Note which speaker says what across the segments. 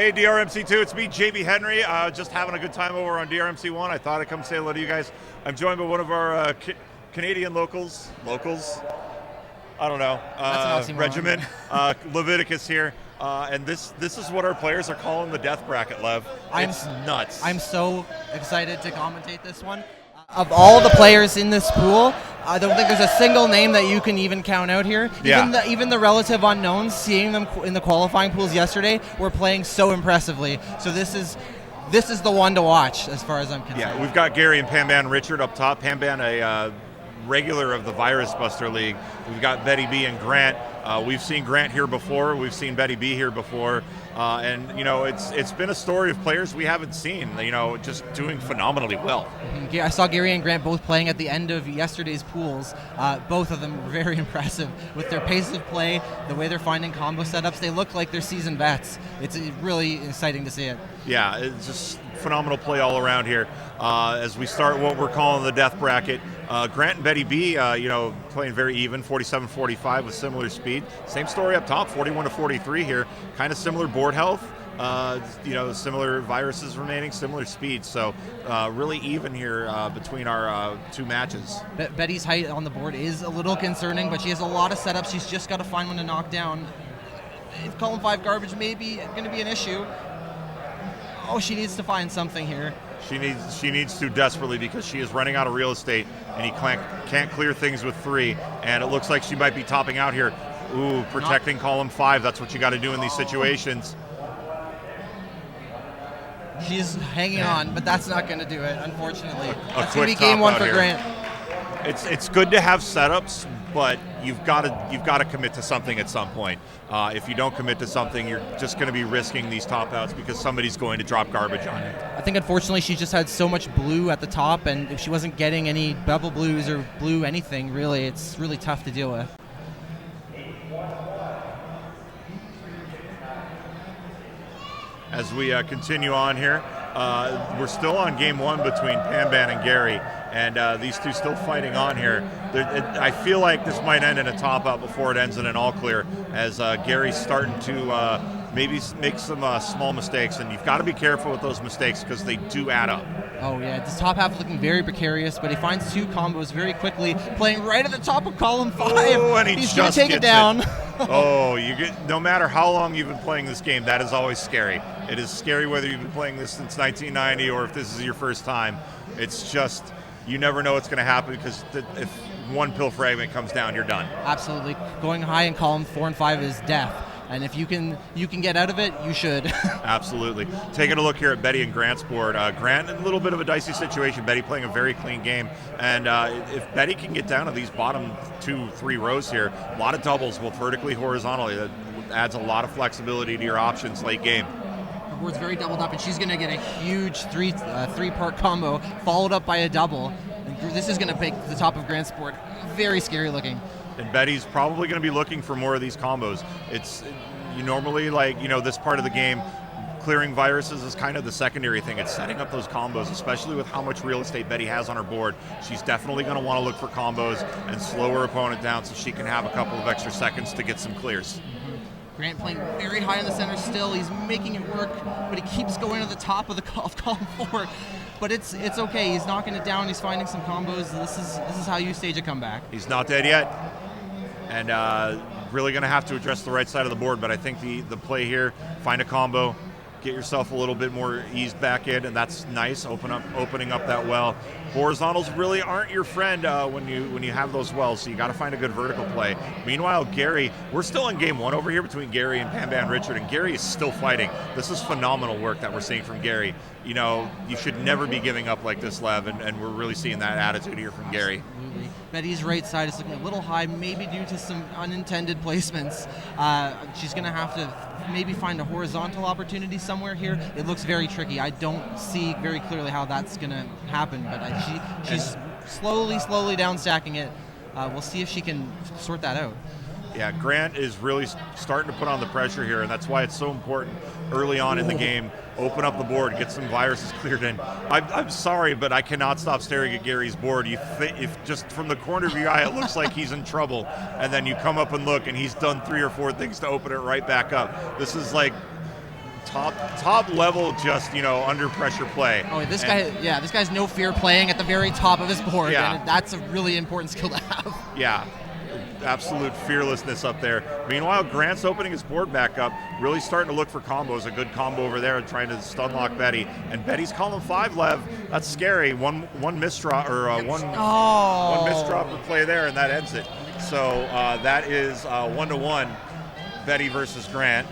Speaker 1: Hey, DrMC2, it's me, JB Henry. Just having a good time over on DrMC1. I thought I'd come say hello to you guys. I'm joined by one of our Canadian locals. I don't know. Regiment. Leviticus here. And this is what our players are calling the death bracket, Lev. It's nuts.
Speaker 2: I'm so excited to commentate this one. Of all the players in this pool, I don't think there's a single name that you can even count out here. Even the relative unknowns, seeing them in the qualifying pools yesterday, were playing so impressively. So this is the one to watch as far as I'm concerned.
Speaker 1: Yeah, we've got Gary and PanBanRichard up top. PanBan, a regular of the Virus Buster League. We've got BettyB and Grant. We've seen Grant here before. We've seen BettyB here before. And, you know, it's been a story of players we haven't seen, you know, just doing phenomenally well.
Speaker 2: I saw Gary and Grant both playing at the end of yesterday's pools. Both of them were very impressive with their pace of play, the way they're finding combo setups. They look like they're seasoned vets. It's really exciting to see it.
Speaker 1: Yeah, it's just phenomenal play all around here. As we start what we're calling the death bracket, Grant and BettyB, you know, playing very even, 47-45 with similar speed. Same story up top, 41-43 here. Kind of similar board health, you know, similar viruses remaining, similar speed. So really even here between our two matches.
Speaker 2: Betty's height on the board is a little concerning, but she has a lot of setups. She's just got to find one to knock down. If column 5 garbage may be going to be an issue. Oh, she needs to find something here.
Speaker 1: She needs to desperately, because she is running out of real estate, and he can't clear things with 3. And it looks like she might be topping out here. Ooh, protecting column 5. That's what you got to do in these situations.
Speaker 2: She's hanging on, but that's not going to do it, unfortunately. That's
Speaker 1: going
Speaker 2: to be game 1 for
Speaker 1: here.
Speaker 2: Grant.
Speaker 1: It's good to have setups, but you've got to commit to something at some point. If you don't commit to something, you're just going to be risking these top outs because somebody's going to drop garbage on you.
Speaker 2: I think unfortunately she just had so much blue at the top, and if she wasn't getting any bubble blues or blue anything, really, it's really tough to deal with.
Speaker 1: As we continue on here, we're still on game 1 between PanBan and Gary, and these two still fighting on here. I feel like this might end in a top out before it ends in an all clear, as Gary's starting to maybe make some small mistakes, and you've got to be careful with those mistakes because they do add up.
Speaker 2: Oh yeah, this top half is looking very precarious, but he finds 2 combos very quickly, playing right at the top of column 5.
Speaker 1: Oh, and
Speaker 2: he's going to take it down.
Speaker 1: Oh, no matter how long you've been playing this game, that is always scary. It is scary whether you've been playing this since 1990 or if this is your first time. It's just, you never know what's going to happen, because if one pill fragment comes down, you're done.
Speaker 2: Absolutely. Going high in column 4 and 5 is death. And if you can get out of it, you should. Absolutely.
Speaker 1: Taking a look here at Betty and Grant's board. Grant in a little bit of a dicey situation. Betty playing a very clean game. And if Betty can get down to these bottom 2-3 rows here, a lot of doubles, both vertically, horizontally. That adds a lot of flexibility to your options late game.
Speaker 2: Her board's very doubled up, and she's going to get a huge three-part combo, followed up by a double. And this is going to make the top of Grant's board very scary looking.
Speaker 1: And Betty's probably going to be looking for more of these combos. You normally, like, you know, this part of the game, clearing viruses is kind of the secondary thing. It's setting up those combos, especially with how much real estate Betty has on her board. She's definitely going to want to look for combos and slow her opponent down so she can have a couple of extra seconds to get some clears.
Speaker 2: Grant playing very high in the center still. He's making it work, but he keeps going to the top of column 4. But it's okay. He's knocking it down. He's finding some combos. This is how you stage a comeback.
Speaker 1: He's not dead yet. And really going to have to address the right side of the board, but I think the play here, find a combo, get yourself a little bit more eased back in, and that's nice, opening up that well. Horizontals really aren't your friend when you have those wells, so you got to find a good vertical play. Meanwhile, Gary, we're still in game 1 over here between Gary and PanBanRichard, and Gary is still fighting. This is phenomenal work that we're seeing from Gary. You know, you should never be giving up like this, Lev, and we're really seeing that attitude here from Gary.
Speaker 2: Absolutely. Betty's right side is looking a little high, maybe due to some unintended placements. She's going to have to maybe find a horizontal opportunity somewhere here. It looks very tricky. I don't see very clearly how that's going to happen, but she's slowly down stacking it. We'll see if she can sort that out.
Speaker 1: Yeah, Grant is really starting to put on the pressure here, and that's why it's so important early on in the game. Open up the board, get some viruses cleared in. I'm sorry, but I cannot stop staring at Gary's board. If just from the corner of your eye, it looks like he's in trouble, and then you come up and look, and he's done 3 or 4 things to open it right back up. This is like top level, just under pressure play.
Speaker 2: Oh, this guy's no fear playing at the very top of his board,
Speaker 1: Yeah.
Speaker 2: and that's a really important skill to have.
Speaker 1: Yeah, absolute fearlessness up there. Meanwhile, Grant's opening his board back up, really starting to look for combos. A good combo over there, trying to stun lock Betty. And Betty's column 5, Lev. That's scary. One misdraw or one misdrop or play there, and that ends it. So that is 1-1, Betty versus Grant.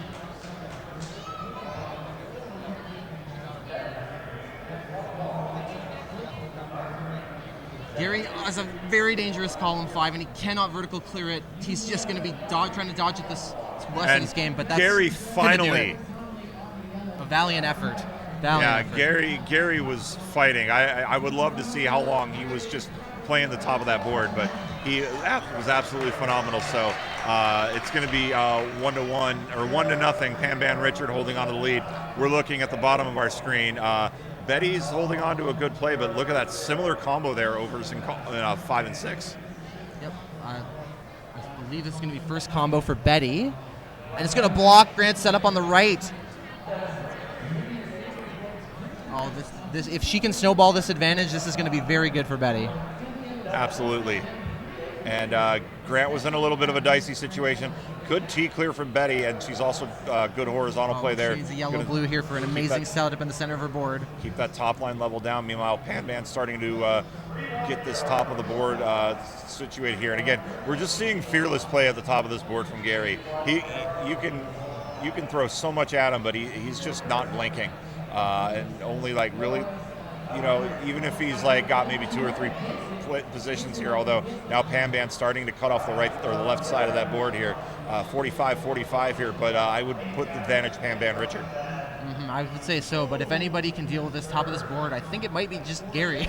Speaker 2: Gary has a very dangerous column 5, and he cannot vertical clear it. He's just going to be trying to dodge it this rest of this game. But that's
Speaker 1: Gary finally,
Speaker 2: a valiant effort.
Speaker 1: Gary was fighting. I would love to see how long he was just playing the top of that board, but he was absolutely phenomenal. So it's going to be 1-1 or 1-0. PanBanRichard holding on to the lead. We're looking at the bottom of our screen. Betty's holding on to a good play, but look at that similar combo there over in 5 and 6.
Speaker 2: Yep. I believe this is going to be first combo for Betty. And it's going to block Grant's setup on the right. Oh, this if she can snowball this advantage, this is going to be very good for Betty.
Speaker 1: Absolutely. And Grant was in a little bit of a dicey situation. Good T clear from Betty, and she's also good horizontal play there.
Speaker 2: She's a yellow-blue here for an amazing setup in the center of her board.
Speaker 1: Keep that top line level down. Meanwhile, PanBan starting to get this top of the board situated here. And again, we're just seeing fearless play at the top of this board from Gary. You can throw so much at him, but he's just not blinking. And only really, even if he's got maybe 2 or 3 positions here, although now PanBan starting to cut off the right or the left side of that board here, 45-45 here, but I would put the advantage PanBanRichard.
Speaker 2: Mm-hmm, I would say so, but if anybody can deal with this top of this board, I think it might be just Gary.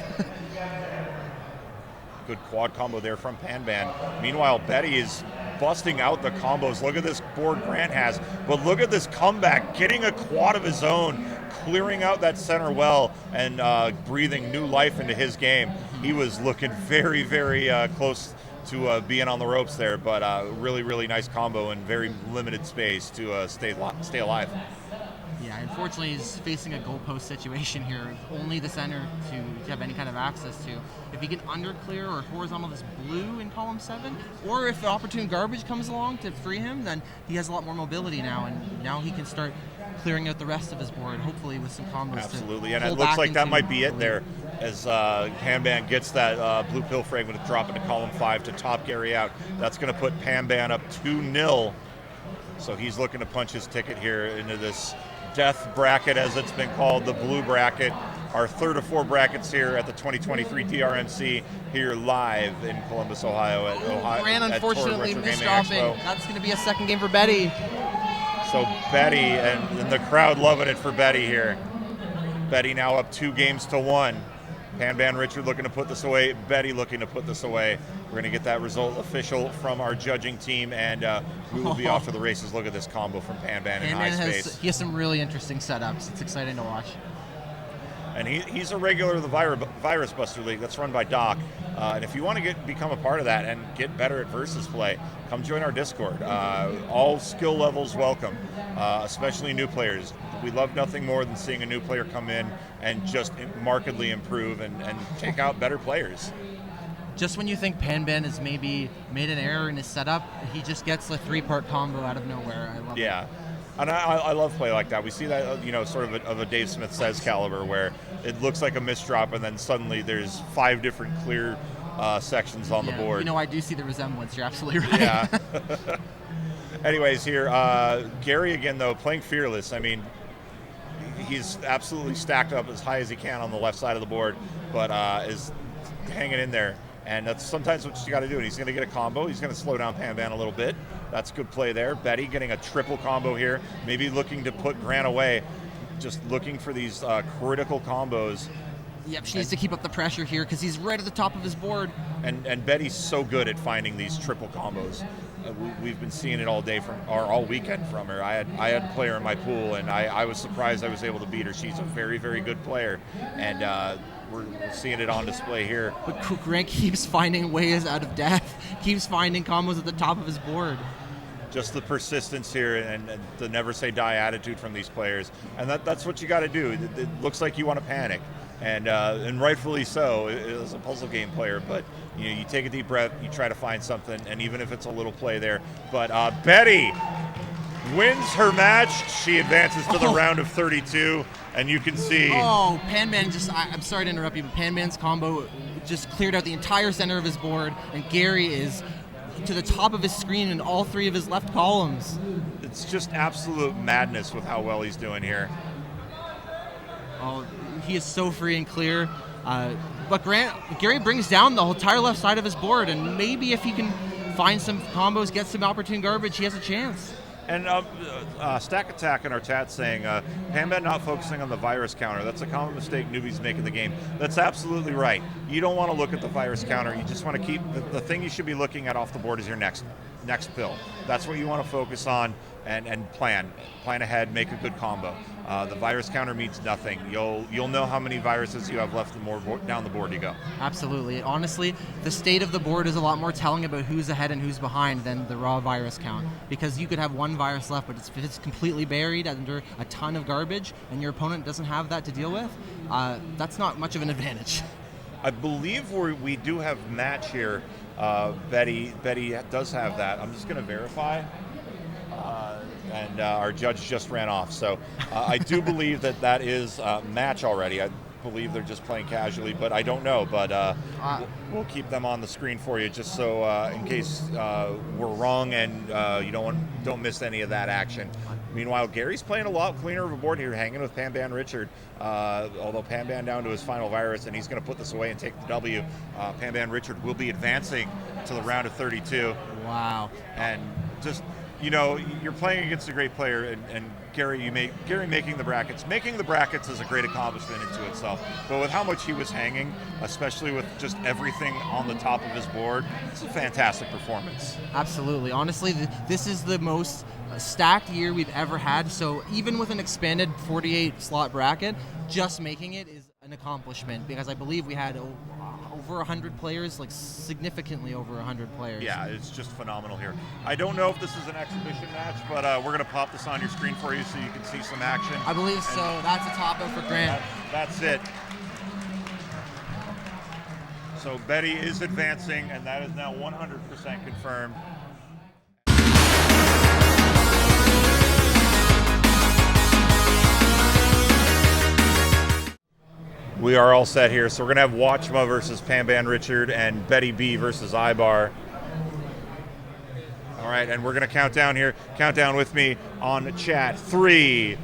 Speaker 1: Good quad combo there from PanBan. Meanwhile, Betty is busting out the combos. Look at this board Grant has, but look at this comeback, getting a quad of his own, clearing out that center well, and breathing new life into his game. He was looking very, very close to being on the ropes there, but really, really nice combo in very limited space to stay alive.
Speaker 2: Yeah, unfortunately, he's facing a goalpost situation here. Only the center to have any kind of access to. If he can underclear or horizontal this blue in column 7, or if the opportune garbage comes along to free him, then he has a lot more mobility now, and now he can start clearing out the rest of his board, hopefully with some combos.
Speaker 1: Absolutely, and it looks like that might be it there, as PanBan gets that blue pill fragment to drop into column 5 to top Gary out. That's going to put PanBan up 2-0. So he's looking to punch his ticket here into this death bracket, as it's been called, the blue bracket. Our third of 4 brackets here at the 2023 DrMC here live in Columbus, Ohio at
Speaker 2: Grant unfortunately
Speaker 1: TORG
Speaker 2: missed
Speaker 1: Gaming
Speaker 2: dropping.
Speaker 1: Expo.
Speaker 2: That's going to be a second game for Betty.
Speaker 1: So Betty, and the crowd loving it for Betty here. Betty now up 2-1. PanBanRichard looking to put this away. Betty looking to put this away. We're going to get that result official from our judging team, and we will be off to the races. Look at this combo from PanBan in high space.
Speaker 2: He has some really interesting setups. It's exciting to watch.
Speaker 1: And he's a regular of the Virus Buster League that's run by Doc. And if you want to become a part of that and get better at versus play, come join our Discord. All skill levels welcome, especially new players. We love nothing more than seeing a new player come in and just markedly improve and take out better players.
Speaker 2: Just when you think PanBan has maybe made an error in his setup, he just gets a 3-part combo out of nowhere. I love it.
Speaker 1: Yeah. And I love play like that. We see that, sort of a Dave Smith Says caliber, where it looks like a misdrop and then suddenly there's 5 different clear sections on the board.
Speaker 2: I do see the resemblance. You're absolutely right.
Speaker 1: Yeah. Anyways, here, Gary again, though, playing fearless. I mean, he's absolutely stacked up as high as he can on the left side of the board, but is hanging in there. And that's sometimes what you got to do. And he's going to get a combo. He's going to slow down PanBan a little bit. That's good play there. Betty getting a triple combo here, maybe looking to put Grant away, just looking for these critical combos.
Speaker 2: Yep, she needs to keep up the pressure here because he's right at the top of his board.
Speaker 1: And Betty's so good at finding these triple combos. We've been seeing it all day all weekend from her. I had a player in my pool, and I was surprised I was able to beat her. She's a very, very good player, and we're seeing it on display here.
Speaker 2: But Grant keeps finding ways out of death, keeps finding combos at the top of his board.
Speaker 1: just the persistence here and the never say die attitude from these players. And that's what you got to do. It looks like you want to panic. And rightfully so as a puzzle game player, but you take a deep breath, you try to find something, and even if it's a little play there. But Betty wins her match. She advances to the round of 32, and you can see.
Speaker 2: Oh, PanBan I'm sorry to interrupt you, but PanBan's combo just cleared out the entire center of his board, and Gary is to the top of his screen in all 3 of his left columns.
Speaker 1: It's just absolute madness with how well he's doing here.
Speaker 2: Oh, he is so free and clear. But Gary brings down the entire left side of his board, and maybe if he can find some combos, get some opportune garbage, he has a chance.
Speaker 1: And Stack Attack in our chat saying, PanBan not focusing on the virus counter. That's a common mistake newbies make in the game. That's absolutely right. You don't want to look at the virus counter. You just want to keep, the thing you should be looking at off the board is your next pill. That's what you want to focus on and plan ahead, make a good combo. The virus counter means nothing. You'll know how many viruses you have left the more down the board you go.
Speaker 2: Absolutely. Honestly, the state of the board is a lot more telling about who's ahead and who's behind than the raw virus count, because you could have 1 virus left, but if it's completely buried under a ton of garbage and your opponent doesn't have that to deal with, that's not much of an advantage.
Speaker 1: I believe we do have match here. Betty does have that. I'm just going to verify. And our judge just ran off. So I do believe that is match already. I believe they're just playing casually, but I don't know. But we'll keep them on the screen for you, just so in case we're wrong and you don't miss any of that action. Meanwhile, Gary's playing a lot cleaner of a board here, hanging with PanBanRichard. Although PanBan down to his final virus, and he's going to put this away and take the W. PanBanRichard will be advancing to the round of 32.
Speaker 2: Wow.
Speaker 1: And just, you're playing against a great player, and Gary making the brackets. Making the brackets is a great accomplishment into itself. But with how much he was hanging, especially with just everything on the top of his board, it's a fantastic performance.
Speaker 2: Absolutely. Honestly, this is the most stacked year we've ever had. So even with an expanded 48 slot bracket, just making it is an accomplishment, because I believe we had over 100 players, like significantly over 100 players.
Speaker 1: Yeah, it's just phenomenal here. I don't know if this is an exhibition match, but we're going to pop this on your screen for you so you can see some action.
Speaker 2: I believe so. That's a top out for Grant.
Speaker 1: That's it. So Betty is advancing, and that is now 100% confirmed. We are all set here, so we're gonna have Watchmuh versus PanBanRichard and BettyB versus Ibaar. All right, and we're gonna count down here. Count down with me on chat. 3,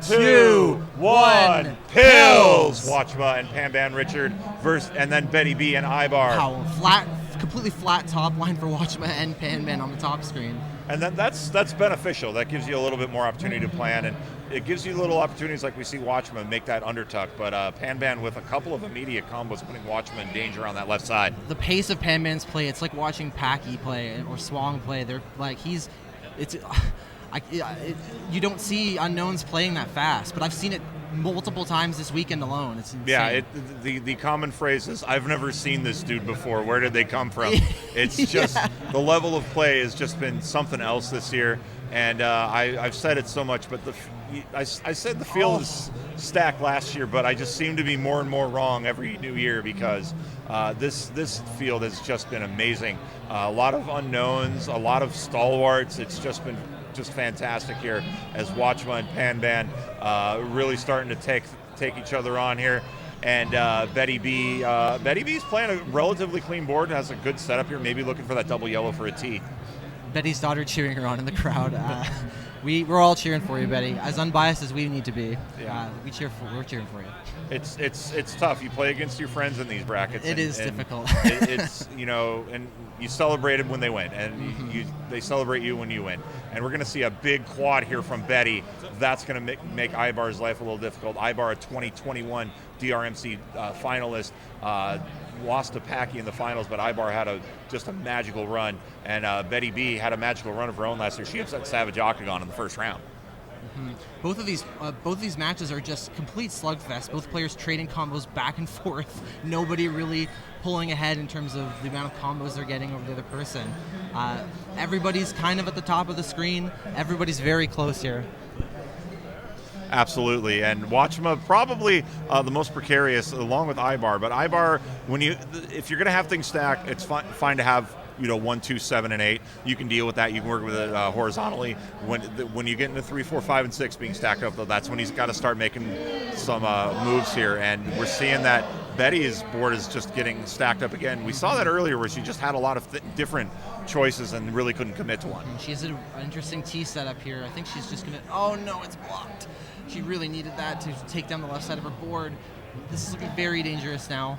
Speaker 1: 2, 1. Pills. Watchmuh and PanBanRichard versus, and then BettyB and Ibaar.
Speaker 2: Wow, completely flat top line for Watchmuh and PanBan on the top screen.
Speaker 1: And that's beneficial. That gives you a little bit more opportunity to plan, and it gives you little opportunities like we see Watchmuh make that undertuck. But PanBan with a couple of immediate combos putting Watchmuh in danger on that left side.
Speaker 2: The pace of PanBan's play, it's like watching Packy play or Swong play. They're like you don't see unknowns playing that fast, but I've seen it multiple times this weekend alone. It's insane.
Speaker 1: Yeah, the common phrase is, I've never seen this dude before. Where did they come from? It's just the level of play has just been something else this year. And I've said it so much, but I said the field is stacked last year, but I just seem to be more and more wrong every new year, because this field has just been amazing. A lot of unknowns, a lot of stalwarts. It's just been fantastic here as Watchmuh and PanBan really starting to take each other on here. And BettyB's playing a relatively clean board, has a good setup here, maybe looking for that double yellow for a T.
Speaker 2: Betty's daughter cheering her on in the crowd. We're all cheering for you, Betty. As unbiased as we need to be, we're cheering for you.
Speaker 1: It's tough. You play against your friends in these brackets.
Speaker 2: It is difficult.
Speaker 1: It's and you celebrate them when they win, and they celebrate you when you win. And we're going to see a big quad here from Betty. That's going to make Ibaar's life a little difficult. Ibaar, a 2021 DrMC finalist, lost to Packy in the finals, but Ibaar had just a magical run, and BettyB had a magical run of her own last year. She upset Savage Octagon in the first round.
Speaker 2: Both of these matches are just complete slugfest. Both players trading combos back and forth. Nobody really pulling ahead in terms of the amount of combos they're getting over the other person. Everybody's kind of at the top of the screen. Everybody's very close here.
Speaker 1: Absolutely, and Watchmuh probably the most precarious, along with Ibaar. But Ibaar, if you're going to have things stacked, it's fine to have 1, 2, 7, and 8. You can deal with that. You can work with it horizontally. When you get into 3, 4, 5, and 6 being stacked up, though, that's when he's got to start making some moves here. And we're seeing that Betty's board is just getting stacked up again. We saw that earlier where she just had a lot of different choices and really couldn't commit to one.
Speaker 2: She has an interesting T setup here. I think she's just going to... Oh, no, it's blocked. She really needed that to take down the left side of her board. This is looking very dangerous now.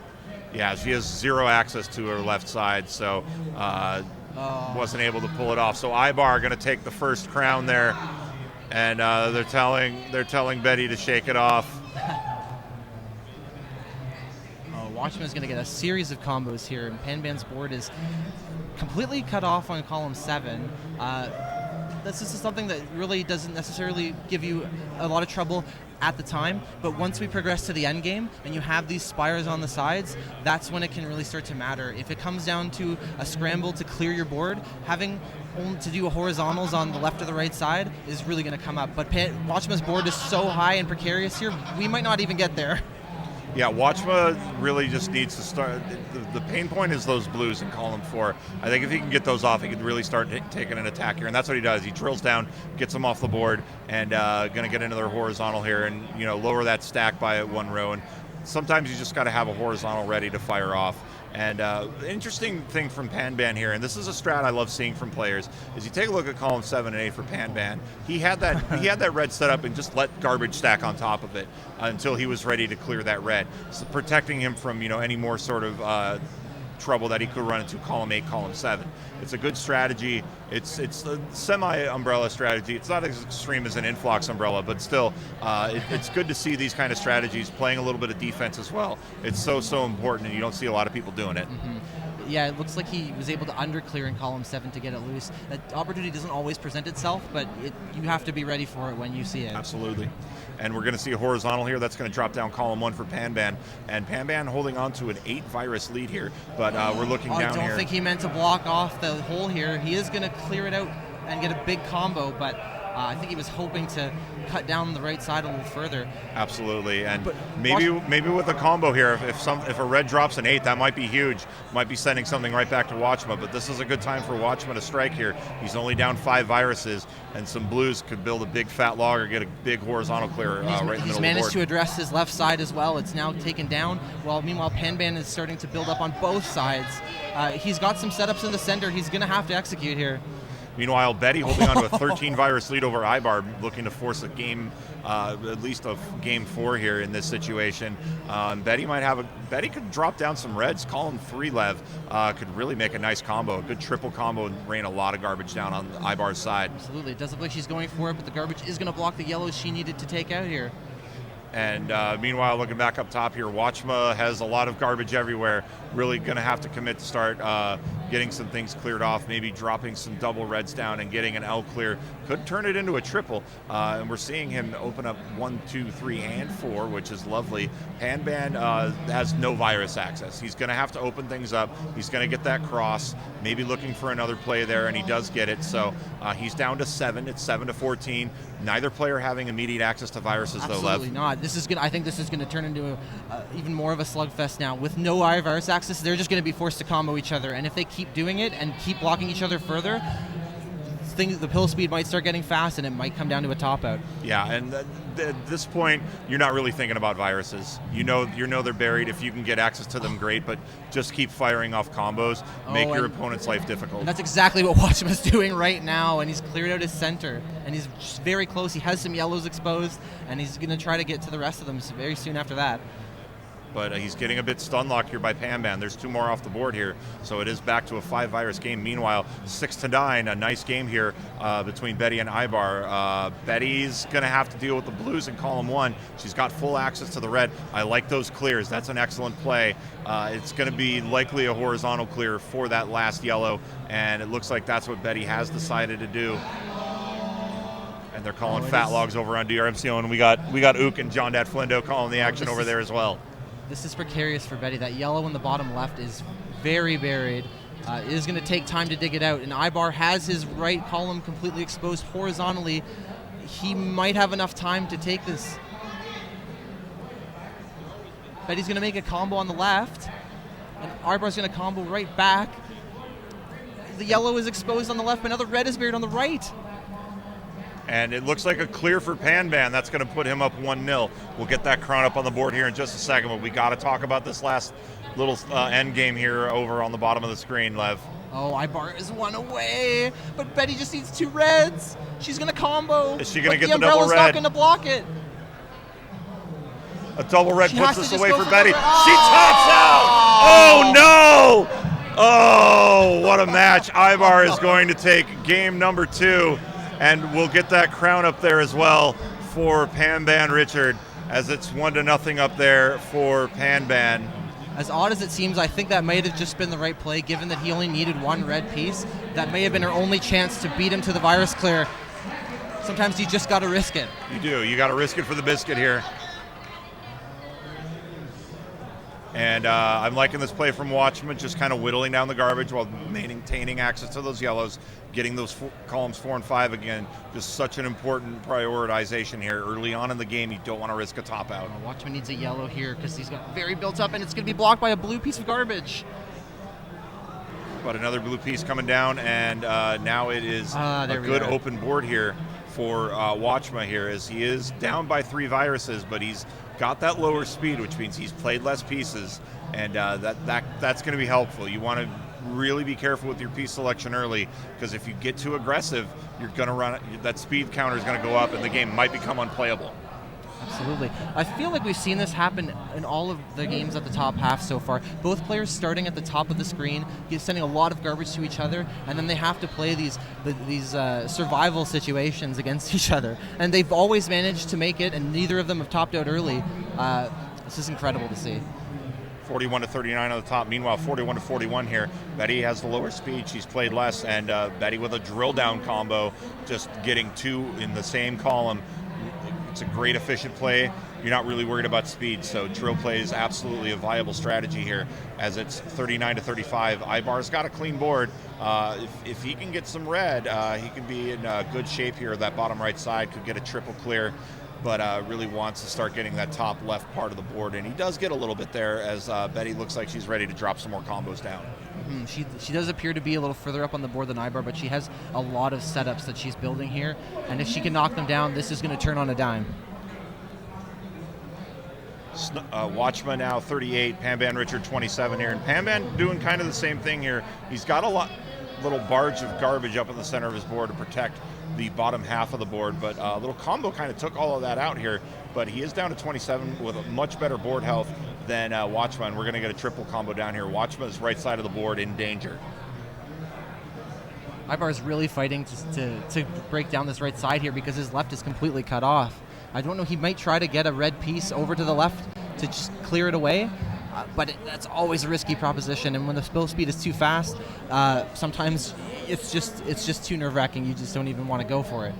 Speaker 1: Yeah, she has zero access to her left side, so wasn't able to pull it off. So Ibaar going to take the first crown there, and they're telling Betty to shake it off.
Speaker 2: Watchmuh is going to get a series of combos here, and PanBan's board is completely cut off on column 7. This is something that really doesn't necessarily give you a lot of trouble at the time, but once we progress to the end game and you have these spires on the sides, that's when it can really start to matter. If it comes down to a scramble to clear your board, having only to do horizontals on the left or the right side is really going to come up. But Watchmuh's board is so high and precarious here, we might not even get there.
Speaker 1: Yeah, Watchmuh really just needs to start. The pain point is those blues in column 4. I think if he can get those off, he can really start taking an attack here, and that's what he does. He drills down, gets them off the board, and going to get into their horizontal here, and lower that stack by 1 row. And sometimes you just got to have a horizontal ready to fire off. And interesting thing from PanBan here, and this is a strat I love seeing from players, is you take a look at column 7 and 8 for PanBan. He had that red set up and just let garbage stack on top of it until he was ready to clear that red, so protecting him from any more sort of trouble that he could run into column 8, column 7. It's a good strategy. It's a semi-umbrella strategy. It's not as extreme as an Inphlox umbrella, but still, it's good to see these kind of strategies playing a little bit of defense as well. It's so important, and you don't see a lot of people doing it.
Speaker 2: Yeah, it looks like he was able to underclear in column 7 to get it loose. That opportunity doesn't always present itself, but you have to be ready for it when you see it.
Speaker 1: Absolutely. And we're going to see a horizontal here. That's going to drop down column 1 for PanBan. And PanBan holding on to an 8 virus lead here. But we're looking down here.
Speaker 2: I don't think he meant to block off the hole here. He is going to clear it out and get a big combo, but I think he was hoping to cut down the right side a little further.
Speaker 1: Absolutely, and maybe with a combo here, if a red drops an 8, that might be huge. Might be sending something right back to Watchmuh, but this is a good time for Watchmuh to strike here. He's only down 5 viruses, and some blues could build a big fat log or get a big horizontal clear right in the middle of the board.
Speaker 2: He's managed to address his left side as well. It's now taken down, meanwhile PanBan is starting to build up on both sides. He's got some setups in the center. He's going to have to execute here.
Speaker 1: Meanwhile, Betty holding on to a 13 virus lead over Ibaar, looking to force a game, at least a game 4 here in this situation. Betty could drop down some reds. Column 3 Lev could really make a nice combo, a good triple combo, and rain a lot of garbage down on Ibaar's side.
Speaker 2: Absolutely, it doesn't look like she's going for it, but the garbage is going to block the yellows she needed to take out here.
Speaker 1: And meanwhile, looking back up top here, Watchmuh has a lot of garbage everywhere. Really going to have to commit to start getting some things cleared off, maybe dropping some double reds down and getting an L clear. Could turn it into a triple. And we're seeing him open up 1, 2, 3, and 4, which is lovely. PanBan has no virus access. He's going to have to open things up. He's going to get that cross, maybe looking for another play there, and he does get it. So he's down to 7. It's 7-14. Neither player having immediate access to viruses, though, Lev.
Speaker 2: Absolutely not. I think this is going to turn into even more of a slugfest now. With no virus access, they're just going to be forced to combo each other. And if they keep doing it and keep blocking each other further, the pill speed might start getting fast, and it might come down to a top out.
Speaker 1: Yeah, and at this point, you're not really thinking about viruses. You know they're buried. If you can get access to them, great, but just keep firing off combos. Make your opponent's life difficult.
Speaker 2: And that's exactly what Watchmuh's doing right now, and he's cleared out his center, and he's just very close. He has some yellows exposed, and he's going to try to get to the rest of them very soon after that.
Speaker 1: But he's getting a bit stun locked here by PanBan. There's 2 more off the board here, so it is back to a 5 virus game. Meanwhile, 6-9, a nice game here between Betty and Ibaar. Betty's going to have to deal with the blues in column 1. She's got full access to the red. I like those clears. That's an excellent play. It's going to be likely a horizontal clear for that last yellow, and it looks like that's what Betty has decided to do. And they're calling fat logs over on DrMC, and we got Ook and John Dad Flindo calling the action over there as well.
Speaker 2: This is precarious for Betty. That yellow in the bottom left is very buried. It is going to take time to dig it out. And Ibaar has his right column completely exposed horizontally. He might have enough time to take this. Betty's going to make a combo on the left, and Ibaar's going to combo right back. The yellow is exposed on the left, but now the red is buried on the right.
Speaker 1: And it looks like a clear for PanBan. That's going to put him up 1-0. We'll get that crown up on the board here in just a second, but we got to talk about this last little end game here over on the bottom of the screen, Lev.
Speaker 2: Oh, Ibaar is one away, but Betty just needs 2 reds. She's going to combo.
Speaker 1: Is she going to get
Speaker 2: the
Speaker 1: the double
Speaker 2: umbrella's
Speaker 1: red?
Speaker 2: not going to block it.
Speaker 1: A double red
Speaker 2: She
Speaker 1: puts
Speaker 2: has to
Speaker 1: this
Speaker 2: just
Speaker 1: away
Speaker 2: go
Speaker 1: for
Speaker 2: for
Speaker 1: Betty.
Speaker 2: the red.
Speaker 1: She tops out! Oh, no! Oh, what a match. Ibaar is going to take game number 2, and we'll get that crown up there as well for PanBanRichard, as it's 1-0 up there for PanBan.
Speaker 2: As odd as it seems, I think that might have just been the right play, given that he only needed 1 red piece. That may have been her only chance to beat him to the virus clear. Sometimes you just got to risk it.
Speaker 1: You do. You got to risk it for the biscuit here. And I'm liking this play from Watchmuh, just kind of whittling down the garbage while maintaining access to those yellows, getting those columns 4 and 5 again. Just such an important prioritization here. Early on in the game, you don't want to risk a top out.
Speaker 2: Watchmuh needs a yellow here because he's got very built up, and it's going to be blocked by a blue piece of garbage.
Speaker 1: But another blue piece coming down, and now it is a good open board here for Watchmuh here, as he is down by 3 viruses, but he's got that lower speed, which means he's played less pieces, and that's going to be helpful. You want to really be careful with your piece selection early, because if you get too aggressive, you're going to run that speed counter is going to go up, and the game might become unplayable.
Speaker 2: Absolutely. I feel like we've seen this happen in all of the games at the top half so far. Both players starting at the top of the screen, sending a lot of garbage to each other, and then they have to play these survival situations against each other. And they've always managed to make it, and neither of them have topped out early. This is incredible to see.
Speaker 1: 41-39 on the top. Meanwhile, 41-41 here. Betty has the lower speed. She's played less, and Betty with a drill down combo, just getting 2 in the same column. It's a great efficient play. You're not really worried about speed, so drill play is absolutely a viable strategy here, as it's 39-35. Ibaar's got a clean board. If he can get some red, he can be in good shape here. That bottom right side could get a triple clear, but really wants to start getting that top left part of the board, and he does get a little bit there, as Betty looks like she's ready to drop some more combos down.
Speaker 2: She does appear to be a little further up on the board than Ibaar, but she has a lot of setups that she's building here, and if she can knock them down, this is going to turn on a dime.
Speaker 1: Watchmuh now 38, PanBanRichard 27 here, and PanBan doing kind of the same thing here. He's got a little barge of garbage up in the center of his board to protect the bottom half of the board, but a little combo kind of took all of that out here, but he is down to 27 with a much better board health than Watchmuh, and we're going to get a triple combo down here. Watchmuh's right side of the board in danger.
Speaker 2: Ibaar is really fighting to break down this right side here because his left is completely cut off. I don't know, he might try to get a red piece over to the left to just clear it away, but that's always a risky proposition, and when the spill speed is too fast, sometimes it's just too nerve-wracking. You just don't even want to go for it.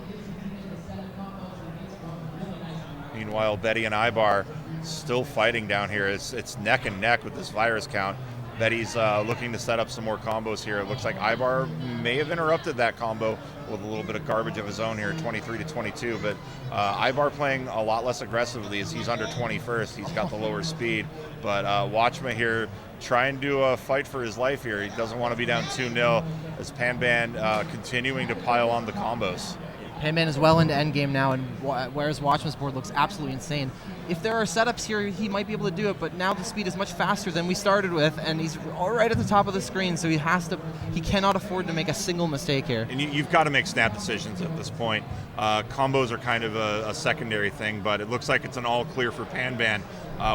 Speaker 1: Meanwhile, Betty and Ibaar still fighting down here. It's neck and neck with this virus count. Betty's looking to set up some more combos here. It looks like Ibaar may have interrupted that combo with a little bit of garbage of his own here, 23-22. But Ibaar playing a lot less aggressively as he's under 21st. He's got the lower speed. But Watchmuh here trying to fight for his life here. He doesn't want to be down 2-0 as PanBan continuing to pile on the combos.
Speaker 2: PanBan is well into endgame now, and whereas Watchmuh's board looks absolutely insane. If there are setups here, he might be able to do it, but now the speed is much faster than we started with, and he's all right at the top of the screen, so he cannot afford to make a single mistake here.
Speaker 1: And you've got to make snap decisions at this point. Combos are kind of a secondary thing, but it looks like it's an all clear for PanBan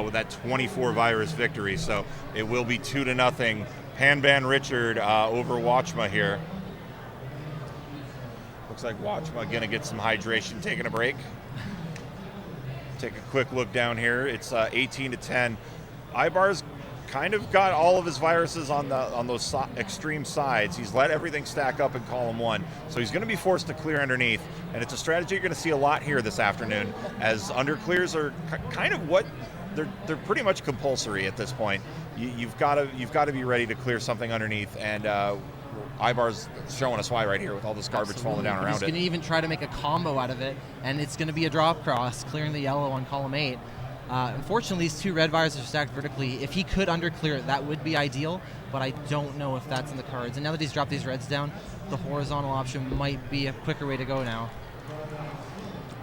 Speaker 1: with that 24 virus victory, so it will be 2-0. PanBanRichard over Watchmuh here. Looks like Watchmuh going to get some hydration, taking a break. Take a quick look down here. It's 18-10. Ibaar's kind of got all of his viruses on those extreme sides. He's let everything stack up in column 1, so he's going to be forced to clear underneath, and it's a strategy you're going to see a lot here this afternoon, as underclears are kind of what they're pretty much compulsory at this point. You've got to be ready to clear something underneath, and Ibar's showing us why right here with all this garbage falling down around it.
Speaker 2: He's going to even try to make a combo out of it, and it's going to be a drop cross, clearing the yellow on column 8. Unfortunately, these 2 red viruses are stacked vertically. If he could underclear it, that would be ideal, but I don't know if that's in the cards. And now that he's dropped these reds down, the horizontal option might be a quicker way to go now.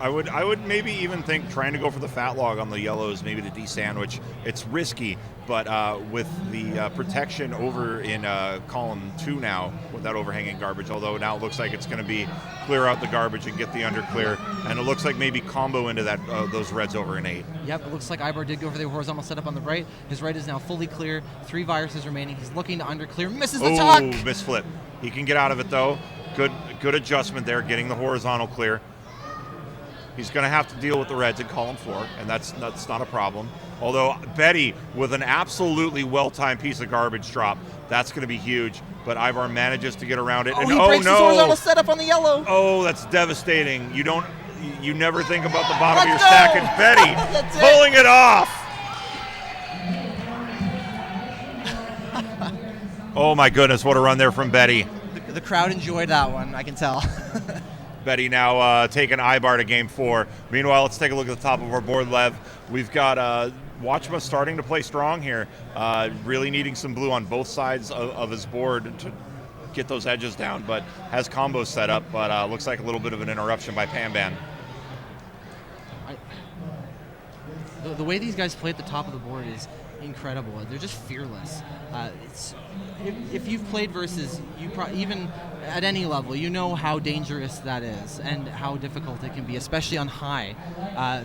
Speaker 1: I would maybe even think trying to go for the fat log on the yellows, maybe to de-sandwich. It's risky, but with the protection over in column 2 now, with that overhanging garbage, although now it looks like it's going to be clear out the garbage and get the underclear, and it looks like maybe combo into that those reds over in 8.
Speaker 2: Yep, it looks like Ibaar did go for the horizontal setup on the right. His right is now fully clear. 3 viruses remaining. He's looking to underclear. Misses the tuck!
Speaker 1: Oh, misflip. He can get out of it, though. Good adjustment there, getting the horizontal clear. He's going to have to deal with the reds in column 4, and that's not a problem. Although Betty, with an absolutely well-timed piece of garbage drop, that's going to be huge. But Ibaar manages to get around it.
Speaker 2: Oh, he breaks his horizontal setup on the yellow.
Speaker 1: Oh, that's devastating. You never think about the bottom of your stack, and Betty pulling it off. Oh my goodness, what a run there from Betty.
Speaker 2: The crowd enjoyed that one, I can tell.
Speaker 1: Betty now taking Ibaar to game 4. Meanwhile, let's take a look at the top of our board, Lev. We've got Watchmuh starting to play strong here, really needing some blue on both sides of his board to get those edges down, but has combos set up, but looks like a little bit of an interruption by PanBan.
Speaker 2: The way these guys play at the top of the board is incredible. They're just fearless. If you've played versus, even at any level, you know how dangerous that is and how difficult it can be, especially on high.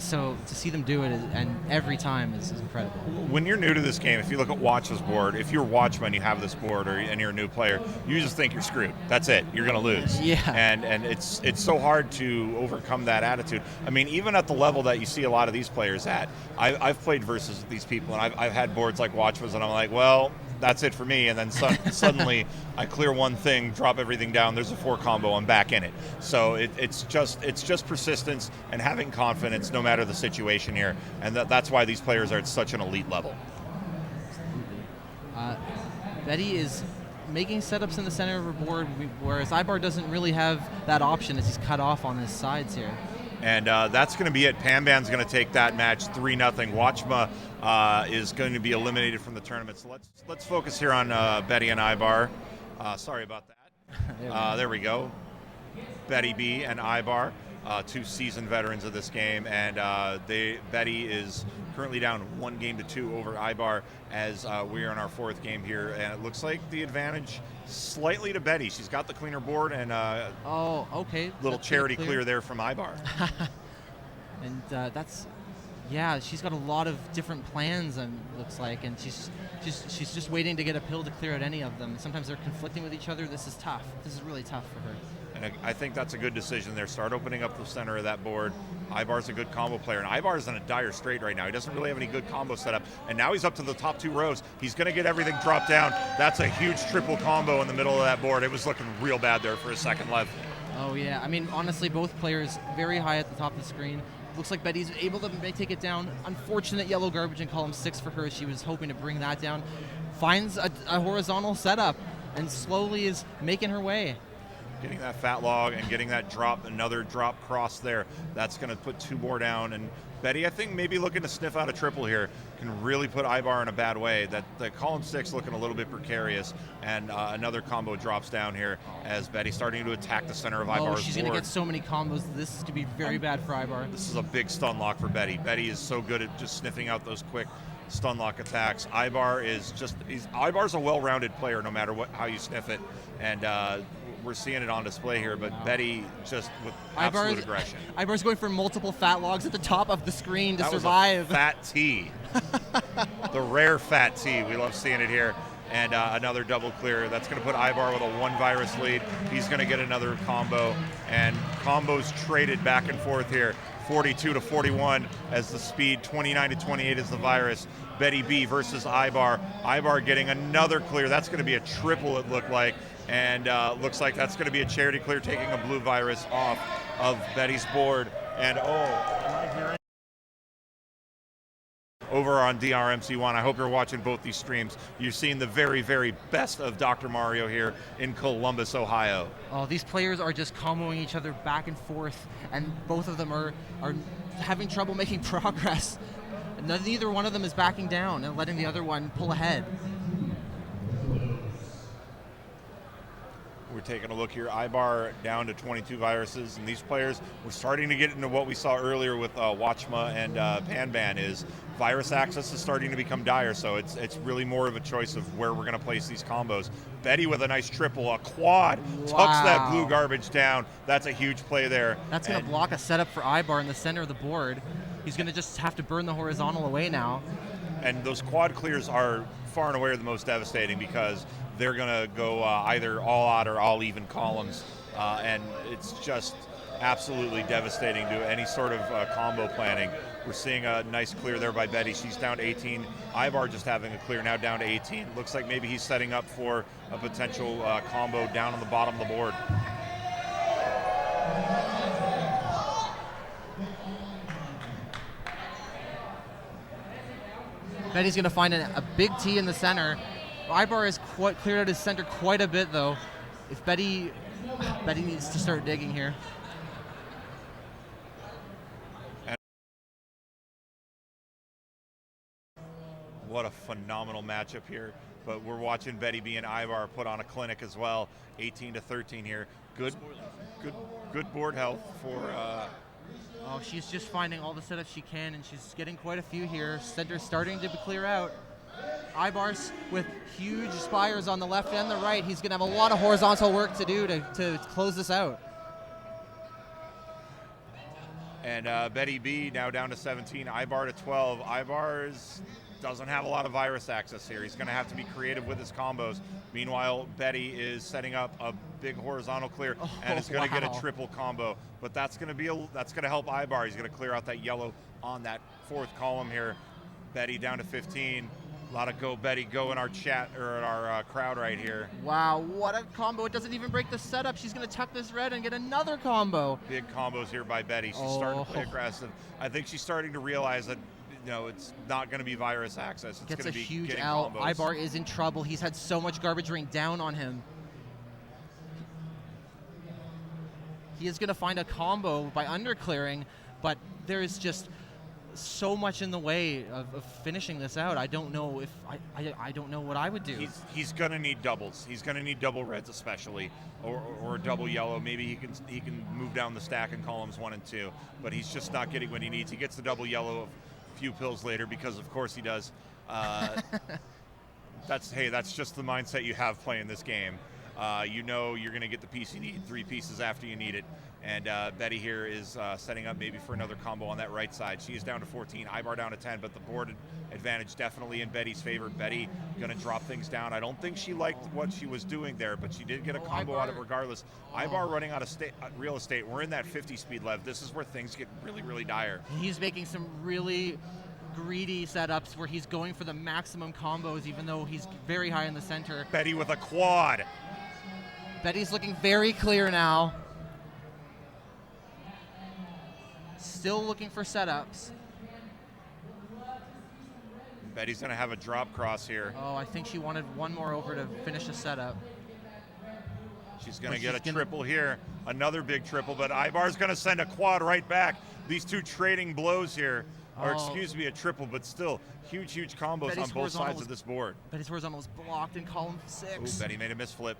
Speaker 2: So to see them do it and every time is incredible.
Speaker 1: When you're new to this game, if you look at Watch's board, if you're Watchmuh and you have this board and you're a new player, you just think you're screwed. That's it. You're going to lose.
Speaker 2: Yeah.
Speaker 1: And it's so hard to overcome that attitude. I mean, even at the level that you see a lot of these players at, I've played versus these people, and I've had boards like Watchmuh's, and I'm like, well, that's it for me, and then suddenly I clear one thing, drop everything down, there's a 4 combo, I'm back in it. So it's just persistence and having confidence no matter the situation here, and that's why these players are at such an elite level.
Speaker 2: Betty is making setups in the center of her board, whereas Ibaar doesn't really have that option as he's cut off on his sides here.
Speaker 1: And that's going to be it. PanBan's going to take that match 3-0. Watchmuh is going to be eliminated from the tournament. So let's focus here on Betty and Ibaar. Sorry about that. There we go. BettyB and Ibaar, 2 seasoned veterans of this game, and Betty is currently down 1-2 over Ibaar as we are in our 4th game here, and it looks like the advantage slightly to Betty. She's got the cleaner board, and
Speaker 2: okay,
Speaker 1: little charity clear there from Ibaar.
Speaker 2: And she's got a lot of different plans, looks like, and she's just waiting to get a pill to clear out any of them. Sometimes they're conflicting with each other. This is tough. This is really tough for her.
Speaker 1: And I think that's a good decision there. Start opening up the center of that board. Ibaar's a good combo player, and Ibaar's in a dire strait right now. He doesn't really have any good combo setup, and now he's up to the top 2 rows. He's going to get everything dropped down. That's a huge triple combo in the middle of that board. It was looking real bad there for a second, Lev.
Speaker 2: Oh, yeah. I mean, honestly, both players very high at the top of the screen. Looks like Betty's able to take it down. Unfortunate yellow garbage in column 6 for her. She was hoping to bring that down. Finds a horizontal setup and slowly is making her way.
Speaker 1: Getting that fat log and getting that drop, another drop cross there. That's going to put 2 more down. And Betty, I think, maybe looking to sniff out a triple here, can really put Ibaar in a bad way. That the column 6 looking a little bit precarious, and another combo drops down here as Betty starting to attack the center of Ibaar's board.
Speaker 2: She's going to get so many combos. This is going to be very bad for Ibaar.
Speaker 1: This is a big stun lock for Betty. Betty is so good at just sniffing out those quick stun lock attacks. Ibaar's a well-rounded player no matter how you sniff it, and we're seeing it on display here, but wow. Betty just with absolute aggression.
Speaker 2: Ibaar's going for multiple fat logs at the top of the screen to survive.
Speaker 1: Was a fat T. The rare fat T. We love seeing it here. and another double clear. That's going to put Ibaar with a 1 virus lead. He's going to get another combo, and combos traded back and forth here. 42 to 41 as the speed, 29 to 28 is the virus. BettyB versus Ibaar. Ibaar getting another clear. That's going to be a triple, it looked like, and looks like that's going to be a charity clear, taking a blue virus off of Betty's board. And am I hearing? Over on DrMC1. I hope you're watching both these streams. You're seeing the very, very best of Dr. Mario here in Columbus, Ohio.
Speaker 2: Oh, these players are just comboing each other back and forth, and both of them are having trouble making progress. Neither one of them is backing down and letting the other one pull ahead.
Speaker 1: We're taking a look here. Ibaar down to 22 viruses, and these players, we're starting to get into what we saw earlier with Watchmuh and PanBan, is virus access is starting to become dire, so it's really more of a choice of where we're going to place these combos. Betty with a nice triple, a quad, tucks that blue garbage down. That's a huge play there.
Speaker 2: That's going to block a setup for Ibaar in the center of the board. He's going to just have to burn the horizontal away now.
Speaker 1: And those quad clears are far and away the most devastating because they're going to go either all odd or all even columns, and it's just absolutely devastating to any sort of combo planning. We're seeing a nice clear there by Betty. She's down to 18. Ibaar just having a clear, now down to 18. Looks like maybe he's setting up for a potential combo down on the bottom of the board.
Speaker 2: Betty's going to find a big T in the center. Ibaar has cleared out his center quite a bit, though. If Betty needs to start digging here.
Speaker 1: What a phenomenal matchup here. But we're watching BettyB and Ibaar put on a clinic as well. 18 to 13 here. Good board health for.
Speaker 2: Oh, she's just finding all the setups she can, and she's getting quite a few here. Center's starting to clear out. Ibaar's with huge spires on the left and the right. He's going to have a lot of horizontal work to do to close this out.
Speaker 1: And BettyB now down to 17, Ibaar to 12. Ibaar doesn't have a lot of virus access here. He's going to have to be creative with his combos. Meanwhile, Betty is setting up a big horizontal clear and is going to get a triple combo. But that's going to help Ibaar. He's going to clear out that yellow on that fourth column here. Betty down to 15. A lot of go Betty go in our chat or in our crowd right here.
Speaker 2: Wow, what a combo. It doesn't even break the setup. She's going to tuck this red and get another combo.
Speaker 1: Big combos here by Betty. She's starting to play aggressive. I think she's starting to realize that it's not going to be virus access. It's going to be
Speaker 2: huge
Speaker 1: getting
Speaker 2: L.
Speaker 1: combos.
Speaker 2: Ibaar is in trouble. He's had so much garbage rain down on him. He is going to find a combo by underclearing, but there is just so much in the way of finishing this out. I don't know if I don't know what I would do.
Speaker 1: He's going to need doubles. He's going to need double reds especially, or double yellow. Maybe he can move down the stack in columns 1 and 2, but he's just not getting what he needs. He gets the double yellow a few pills later because of course he does. That's just the mindset you have playing this game. You're going to get the piece you need 3 pieces after you need it. And Betty here is setting up maybe for another combo on that right side. She is down to 14, Ibaar down to 10, but the board advantage definitely in Betty's favor. Betty going to drop things down. I don't think she liked what she was doing there, but she did get a combo out of it regardless. Ibaar running out of real estate. We're in that 50 speed lev. This is where things get really, really dire.
Speaker 2: He's making some really greedy setups where he's going for the maximum combos even though he's very high in the center.
Speaker 1: Betty with a quad.
Speaker 2: Betty's looking very clear now. Still looking for setups.
Speaker 1: Betty's going to have a drop cross here.
Speaker 2: Oh, I think she wanted one more over to finish a setup.
Speaker 1: She's going to get a triple here. Another big triple, but Ibaar's going to send a quad right back. These two trading blows here. Or excuse me, a triple, but still huge combos on both sides of this board.
Speaker 2: Betty's horizontal was blocked in column 6.
Speaker 1: Ooh, Betty made a misflip.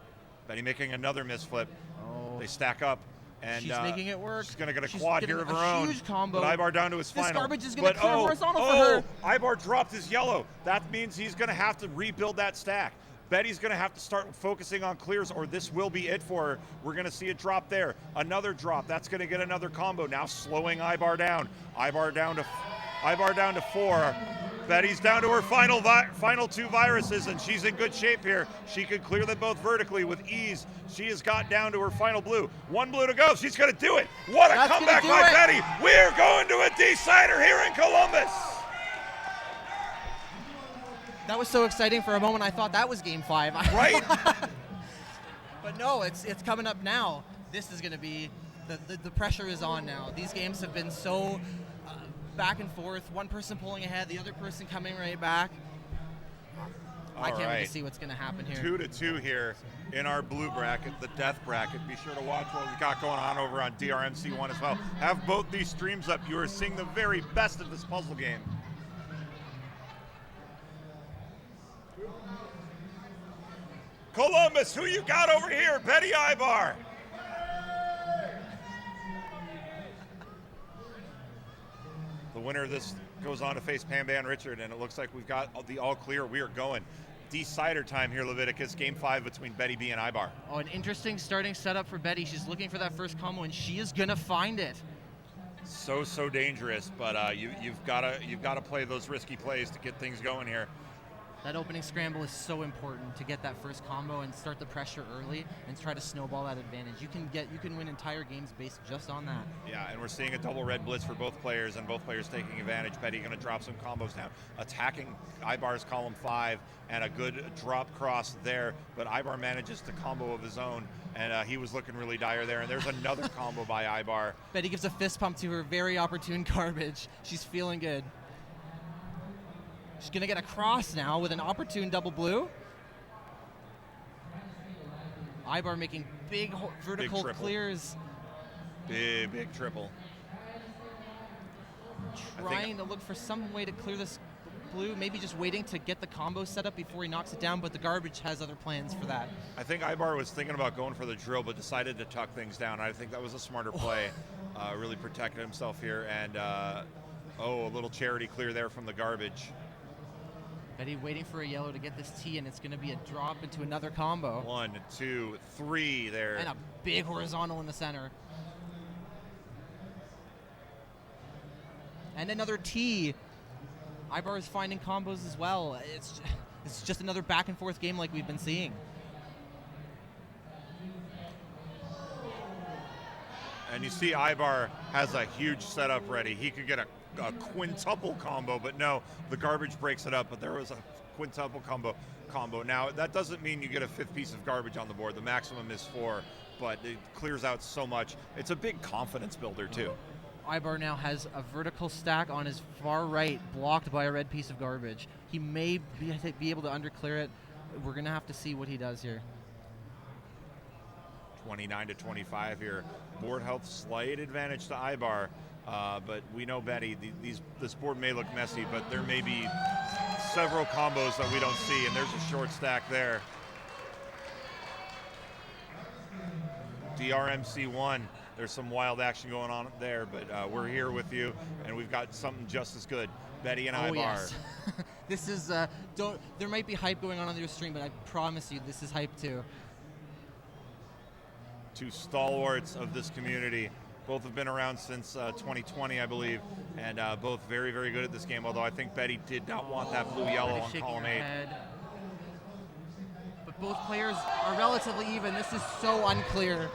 Speaker 1: Betty making another misflip.
Speaker 2: Oh.
Speaker 1: They stack up. And
Speaker 2: she's making it work.
Speaker 1: She's going to get a quad here of her own.
Speaker 2: Huge combo.
Speaker 1: But Ibaar down to his final.
Speaker 2: This garbage is going to clear horizontal for her.
Speaker 1: Ibaar dropped his yellow. That means he's going to have to rebuild that stack. Betty's going to have to start focusing on clears or this will be it for her. We're going to see a drop there. Another drop. That's going to get another combo. Now slowing Ibaar down. Ibaar down to 4. Betty's down to her final two viruses, and she's in good shape here. She could clear them both vertically with ease. She has got down to her final blue. One blue to go. She's going to do it. What a comeback by Betty. We're going to a decider here in Columbus.
Speaker 2: That was so exciting for a moment. I thought that was game 5.
Speaker 1: Right?
Speaker 2: But no, it's coming up now. This is going to be, the pressure is on now. These games have been so back and forth, one person pulling ahead, the other person coming right back. I can't wait to see what's going to happen here.
Speaker 1: 2-2 here in our blue bracket, the death bracket. Be sure to watch what we got going on over on DrMC1 as well. Have both these streams up. You are seeing the very best of this puzzle game. Columbus, who you got over here? Betty Ibaar. The winner of this goes on to face PanBanRichard, and it looks like we've got the all clear. We are going. Decider time here, Leviticus. Game 5 between BettyB and Ibaar.
Speaker 2: Oh, an interesting starting setup for Betty. She's looking for that first combo, and she is gonna find it.
Speaker 1: So dangerous, but you've got to play those risky plays to get things going here.
Speaker 2: That opening scramble is so important to get that first combo and start the pressure early and try to snowball that advantage. You can win entire games based just on that.
Speaker 1: Yeah, and we're seeing a double red blitz for both players, and both players taking advantage. Betty going to drop some combos down, attacking Ibaar's column 5, and a good drop cross there, but Ibaar manages to combo of his own, and he was looking really dire there, and there's another combo by Ibaar.
Speaker 2: Betty gives a fist pump to her very opportune garbage. She's feeling good. She's going to get across now with an opportune double blue. Ibaar making big vertical clears.
Speaker 1: Big triple.
Speaker 2: Trying to look for some way to clear this blue, maybe just waiting to get the combo set up before he knocks it down, but the garbage has other plans for that.
Speaker 1: I think Ibaar was thinking about going for the drill, but decided to tuck things down. I think that was a smarter play. Really protected himself here, and a little charity clear there from the garbage.
Speaker 2: Betty waiting for a yellow to get this T, and it's going to be a drop into another combo.
Speaker 1: 1, 2, 3 there.
Speaker 2: And a big horizontal in the center. And another T. Ibaar is finding combos as well. It's just another back and forth game like we've been seeing.
Speaker 1: And you see Ibaar has a huge setup ready. He could get a quintuple combo, but no, the garbage breaks it up, but there was a quintuple combo. Now, that doesn't mean you get a 5th piece of garbage on the board. The maximum is 4, but it clears out so much. It's a big confidence builder, too.
Speaker 2: Ibaar now has a vertical stack on his far right, blocked by a red piece of garbage. He may be able to underclear it. We're going to have to see what he does here.
Speaker 1: 29-25 here. Board health, slight advantage to Ibaar. But we know, Betty, this board may look messy, but there may be several combos that we don't see, and there's a short stack there. DrMC1, there's some wild action going on there, but we're here with you, and we've got something just as good. Betty and Ibaar.
Speaker 2: Yes. This is, there might be hype going on your stream, but I promise you this is hype too.
Speaker 1: 2 stalwarts of this community. Both have been around since 2020, I believe, and both very, very good at this game, although I think Betty did not want that blue-yellow on column 8.
Speaker 2: But both players are relatively even. This is so unclear.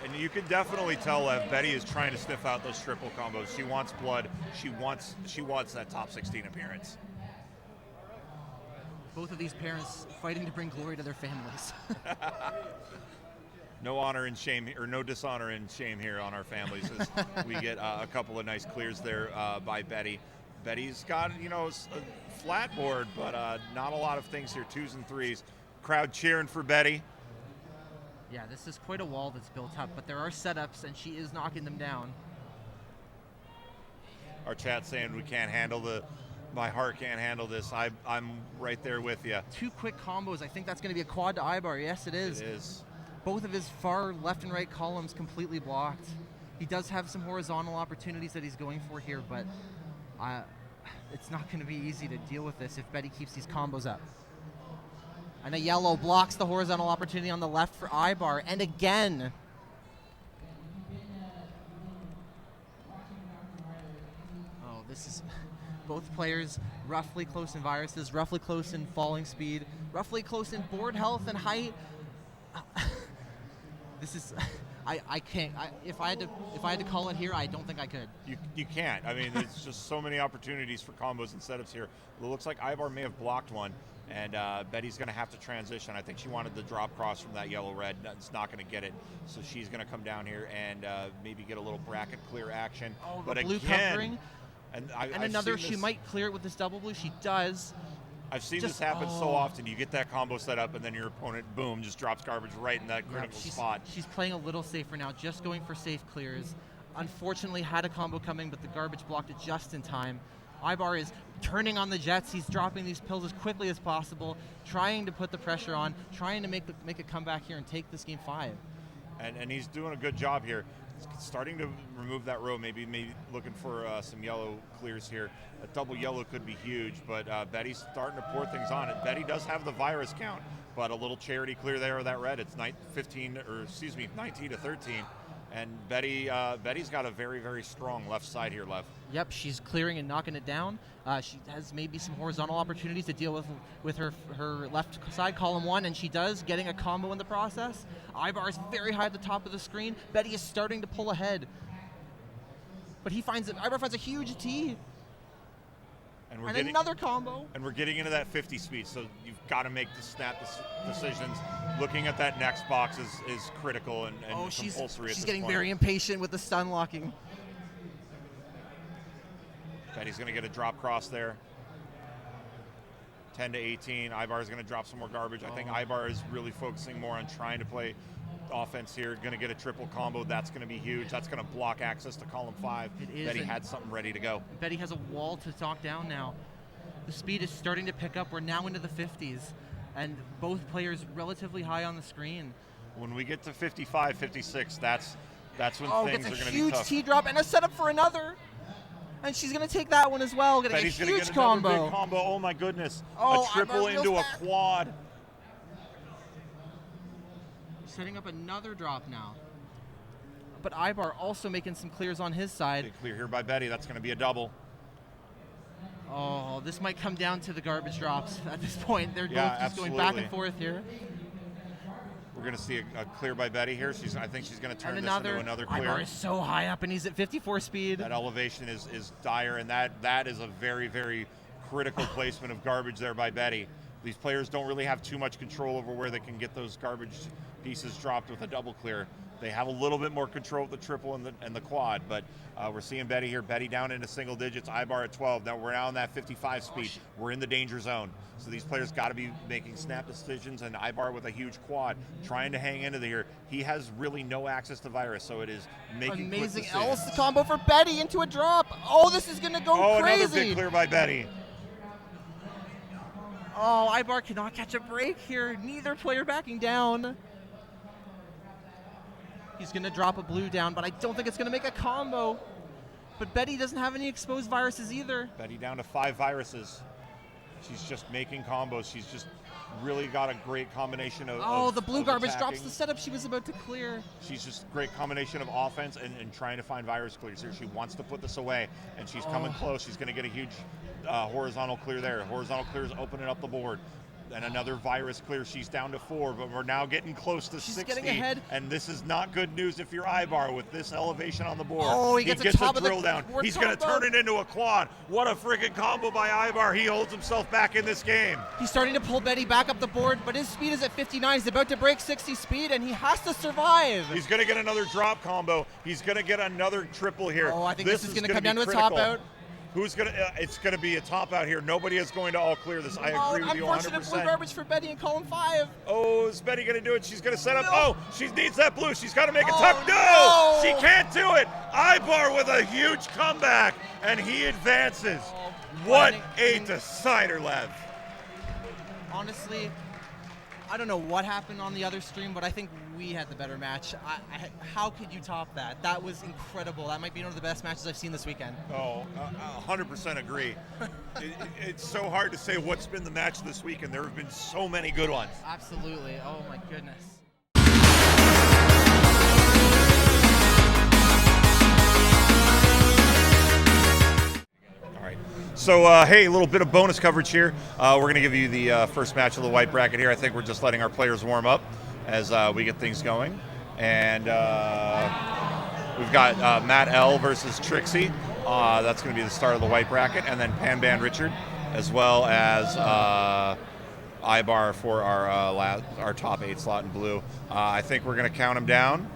Speaker 1: And you can definitely tell that Betty is trying to sniff out those triple combos. She wants blood. She wants that top 16 appearance.
Speaker 2: Both of these parents fighting to bring glory to their families.
Speaker 1: No honor and shame, or no dishonor and shame here on our families as we get a couple of nice clears there by Betty. Betty's got, a flat board, but not a lot of things here, 2s and 3s. Crowd cheering for Betty.
Speaker 2: Yeah, this is quite a wall that's built up, but there are setups, and she is knocking them down.
Speaker 1: Our chat saying we can't handle my heart can't handle this. I'm right there with you.
Speaker 2: 2 quick combos. I think that's going to be a quad to Ibaar. Yes, it is.
Speaker 1: It is.
Speaker 2: Both of his far left and right columns completely blocked. He does have some horizontal opportunities that he's going for here, but it's not going to be easy to deal with this if Betty keeps these combos up. And a yellow blocks the horizontal opportunity on the left for Ibaar. And again. this is both players roughly close in viruses, roughly close in falling speed, roughly close in board health and height. This is, I can't. If I had to call it here, I don't think I could.
Speaker 1: You can't. I mean, there's just so many opportunities for combos and setups here. It looks like Ibaar may have blocked one, and Betty's going to have to transition. I think she wanted the drop cross from that yellow-red. It's not going to get it, so she's going to come down here and maybe get a little bracket clear action.
Speaker 2: Oh,
Speaker 1: but
Speaker 2: the blue
Speaker 1: again,
Speaker 2: covering.
Speaker 1: And
Speaker 2: another, she might clear it with this double blue. She does.
Speaker 1: I've seen this happen so often. You get that combo set up, and then your opponent, boom, just drops garbage right in that critical spot.
Speaker 2: She's playing a little safer now, just going for safe clears. Unfortunately, had a combo coming, but the garbage blocked it just in time. Ibaar is turning on the jets. He's dropping these pills as quickly as possible, trying to put the pressure on, trying to make a comeback here and take this game 5.
Speaker 1: And he's doing a good job here. Starting to remove that row, maybe looking for some yellow clears here. A double yellow could be huge, but Betty's starting to pour things on it. Betty does have the virus count, but a little charity clear there of that red. It's 19 to 13. And Betty's got a very, very strong left side here, Lev.
Speaker 2: Yep, she's clearing and knocking it down. She has maybe some horizontal opportunities to deal with her left side, column 1, and she does, getting a combo in the process. Ibaar is very high at the top of the screen. Betty is starting to pull ahead. But Ibaar finds a huge T. And another combo.
Speaker 1: And we're getting into that 50 speed, so you've got to make the snap decisions. Looking at that next box is critical and compulsory.
Speaker 2: She's getting very impatient with the stun locking.
Speaker 1: Betty's going to get a drop cross there. 10 to 18. Ibaar is going to drop some more garbage. I think Ibaar is really focusing more on trying to play offense here. Going to get a triple combo. That's going to be huge. That's going to block access to column 5. Betty had something ready to go.
Speaker 2: Betty has a wall to knock down now. The speed is starting to pick up. We're now into the 50s, and both players relatively high on the screen.
Speaker 1: When we get to 55, 56, that's when things are going to be tough.
Speaker 2: Gets a huge T-drop and a setup for another. And she's going to take that one as well.
Speaker 1: Betty's
Speaker 2: going to
Speaker 1: get another big combo. Oh, my goodness. A triple into a quad.
Speaker 2: Setting up another drop now. But Ibaar also making some clears on his side.
Speaker 1: Big clear here by Betty. That's going to be a double.
Speaker 2: Oh, this might come down to the garbage drops at this point. They're both just going back and forth here.
Speaker 1: We're going to see a clear by Betty here. I think she's going to turn this into another clear.
Speaker 2: Ibaar is so high up, and he's at 54 speed.
Speaker 1: That elevation is dire, and that is a very, very critical placement of garbage there by Betty. These players don't really have too much control over where they can get those garbage pieces dropped with a double clear. They have a little bit more control with the triple and the quad, but we're seeing Betty here. Betty down into single digits, Ibaar at 12. Now we're now in that 55 speed. We're in the danger zone. So these players got to be making snap decisions, and Ibaar with a huge quad trying to hang into here. He has really no access to virus, so it is making
Speaker 2: amazing L's combo for Betty into a drop. Oh, this is going to go crazy.
Speaker 1: Another big clear by Betty.
Speaker 2: Oh, Ibaar cannot catch a break here. Neither player backing down. He's going to drop a blue down, but I don't think it's going to make a combo. But Betty doesn't have any exposed viruses either.
Speaker 1: Betty down to 5 viruses. She's just making combos. She's just really got a great combination of
Speaker 2: the blue garbage
Speaker 1: attacking.
Speaker 2: Drops the setup she was about to clear.
Speaker 1: She's just a great combination of offense and trying to find virus clears here. She wants to put this away, and she's coming close. She's going to get a huge horizontal clear there. Horizontal clears opening up the board. And another virus clear. She's down to 4, but we're now getting close to 60.
Speaker 2: She's getting ahead.
Speaker 1: And this is not good news if you're Ibaar with this elevation on the board.
Speaker 2: Oh, he gets a
Speaker 1: drill down. He's going to turn it into a quad. What a freaking combo by Ibaar. He holds himself back in this game.
Speaker 2: He's starting to pull Betty back up the board, but his speed is at 59. He's about to break 60 speed, and he has to survive.
Speaker 1: He's going to get another drop combo. He's going to get another triple here.
Speaker 2: Oh, I think this is going to come down to a top out.
Speaker 1: Who's going to, it's going to be a top out here. Nobody is going to all clear this. I agree with you 100%.
Speaker 2: Unfortunate blue garbage for Betty in column 5.
Speaker 1: Oh, is Betty going to do it? She's going to set up. Oh, she needs that blue. She's got to make a tuck. No, she can't do it. Ibaar with a huge comeback, and he advances. What a decider, Lev.
Speaker 2: Honestly, I don't know what happened on the other stream, but I think we had the better match. How could you top that? That was incredible. That might be one of the best matches I've seen this weekend.
Speaker 1: Oh, 100% agree. It's so hard to say what's been the match this week, and there have been so many good ones.
Speaker 2: Absolutely. Oh, my goodness.
Speaker 1: So, hey, a little bit of bonus coverage here. We're going to give you the first match of the white bracket here. I think we're just letting our players warm up as we get things going. And we've got Matt L versus Trixie. That's going to be the start of the white bracket. And then PanBanRichard, as well as Ibaar for our top 8 slot in blue. I think we're going to count them down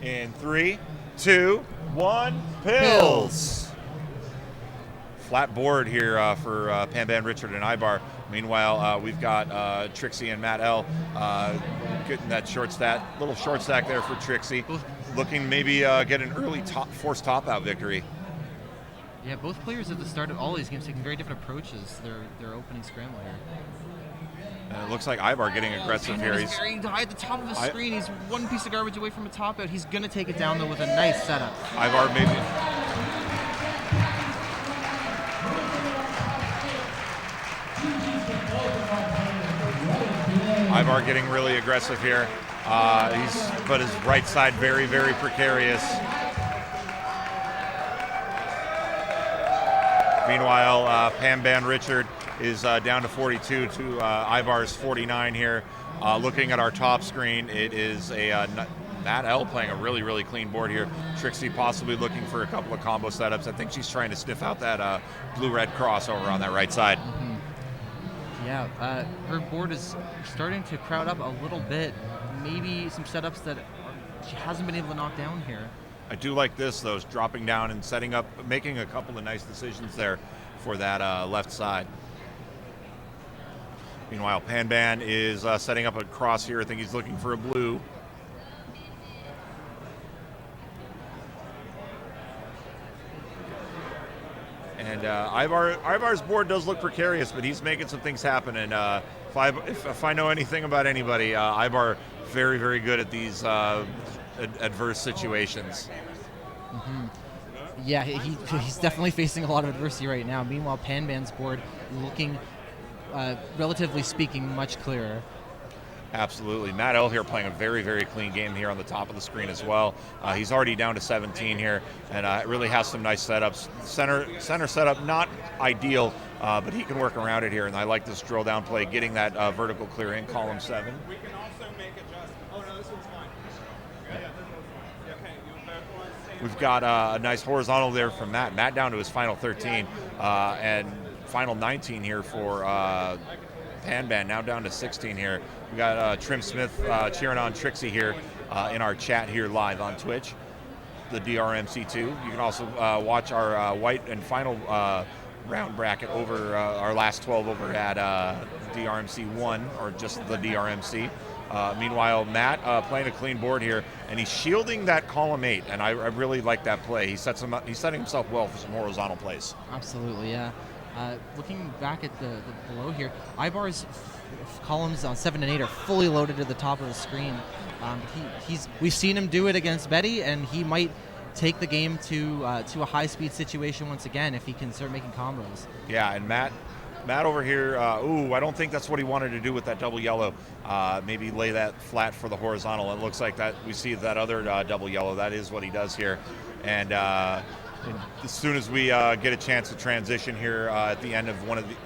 Speaker 1: in 3, 2, 1, pills. Flat board here for PanBanRichard and Ibaar. Meanwhile, we've got Trixie and Matt L getting that little short stack there for Trixie, looking maybe get an early forced top out victory.
Speaker 2: Yeah, both players at the start of all these games taking very different approaches. Their opening scramble here.
Speaker 1: And it looks like Ibaar getting aggressive here.
Speaker 2: He's very high at the top of the screen. He's one piece of garbage away from a top out. He's going to take it down though with a nice setup.
Speaker 1: Ibaar maybe. Ibaar getting really aggressive here. But his right side very, very precarious. Meanwhile, PanBanRichard is down to 42 to Ibaar's 49 here. Looking at our top screen, it is a Matt L playing a really, really clean board here. Trixie possibly looking for a couple of combo setups. I think she's trying to sniff out that blue-red crossover on that right side.
Speaker 2: Mm-hmm. Yeah, her board is starting to crowd up a little bit. Maybe some setups that she hasn't been able to knock down here.
Speaker 1: I do like this, though, is dropping down and setting up, making a couple of nice decisions there for that left side. Meanwhile, PanBan is setting up a cross here. I think he's looking for a blue. And Ibaar's board does look precarious, but he's making some things happen. And if I know anything about anybody, Ibaar very, very good at these adverse situations.
Speaker 2: Mm-hmm. Yeah, he's definitely facing a lot of adversity right now. Meanwhile, PanBan's board looking, relatively speaking, much clearer.
Speaker 1: Absolutely. Matt L here playing a very, very clean game here on the top of the screen as well. He's already down to 17 here, and really has some nice setups. Center setup, not ideal, but he can work around it here, and I like this drill down play, getting that vertical clear in column 7.
Speaker 3: We can also make adjustments. Oh, no, this one's fine. Yeah, this one's fine. Okay, you both want the same.
Speaker 1: We've got a nice horizontal there from Matt. Matt down to his final 13, and final 19 here for PanBan, now down to 16 here. We got Trim Smith cheering on Trixie here in our chat here live on Twitch, the DrMC2. You can also watch our white and final round bracket over our last 12 over at DrMC1, or just the DrMC. Meanwhile, Matt playing a clean board here, and he's shielding that column 8, and I really like that play. He's setting himself well for some horizontal plays.
Speaker 2: Absolutely, yeah. Looking back at the below here, Ibaar's columns on 7 and 8 are fully loaded to the top of the screen. We've seen him do it against Betty, and he might take the game to a high-speed situation once again if he can start making combos.
Speaker 1: Yeah, and Matt over here, I don't think that's what he wanted to do with that double yellow. Maybe lay that flat for the horizontal. It looks like that we see that other double yellow. That is what he does here. And as soon as we get a chance to transition here at the end of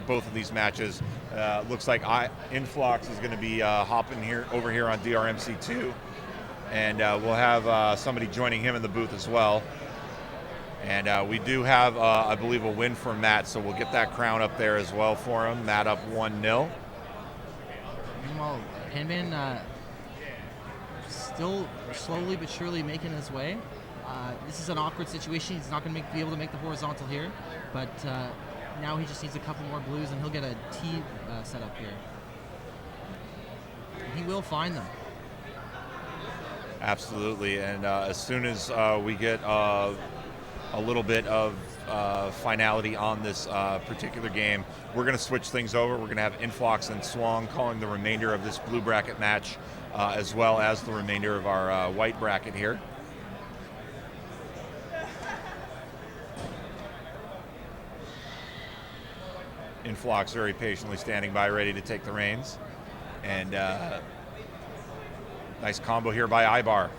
Speaker 1: both of these matches, looks like Inphlox is going to be hopping over here on DrMC2, and we'll have somebody joining him in the booth as well. And we do have, I believe, a win for Matt, so we'll get that crown up there as well for him. Matt up 1-0.
Speaker 2: Meanwhile, PanBan still slowly but surely making his way. This is an awkward situation. He's not going to be able to make the horizontal here, but now he just needs a couple more blues and he'll get a T set up here. He will find them.
Speaker 1: Absolutely, and as soon as we get a little bit of finality on this particular game, we're going to switch things over. We're going to have Inphlox and Swong calling the remainder of this blue bracket match, as well as the remainder of our white bracket here. Inphlox very patiently standing by, ready to take the reins. And nice combo here by Ibaar.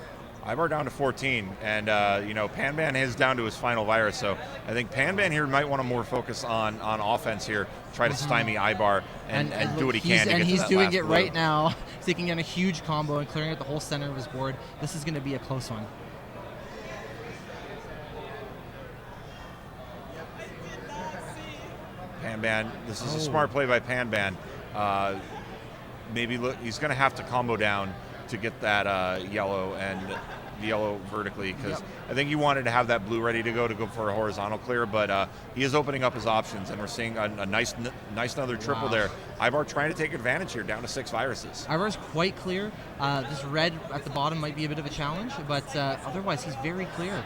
Speaker 1: Ibaar down to 14, and PanBan is down to his final virus, so I think PanBan here might want to more focus on offense here, try to stymie Ibaar and do what he can to get to
Speaker 2: he's
Speaker 1: that
Speaker 2: doing
Speaker 1: last
Speaker 2: it
Speaker 1: blue.
Speaker 2: right now. He's taking in a huge combo and clearing out the whole center of his board. This is going to be a close one.
Speaker 1: PanBan, this is a smart play by PanBan. Maybe look, he's going to have to combo down to get that yellow and the yellow vertically, because I think he wanted to have that blue ready to go for a horizontal clear, but he is opening up his options, and we're seeing a nice another triple there. Ibaar trying to take advantage here, down to 6 viruses.
Speaker 2: Ibaar's quite clear. This red at the bottom might be a bit of a challenge, but otherwise he's very clear.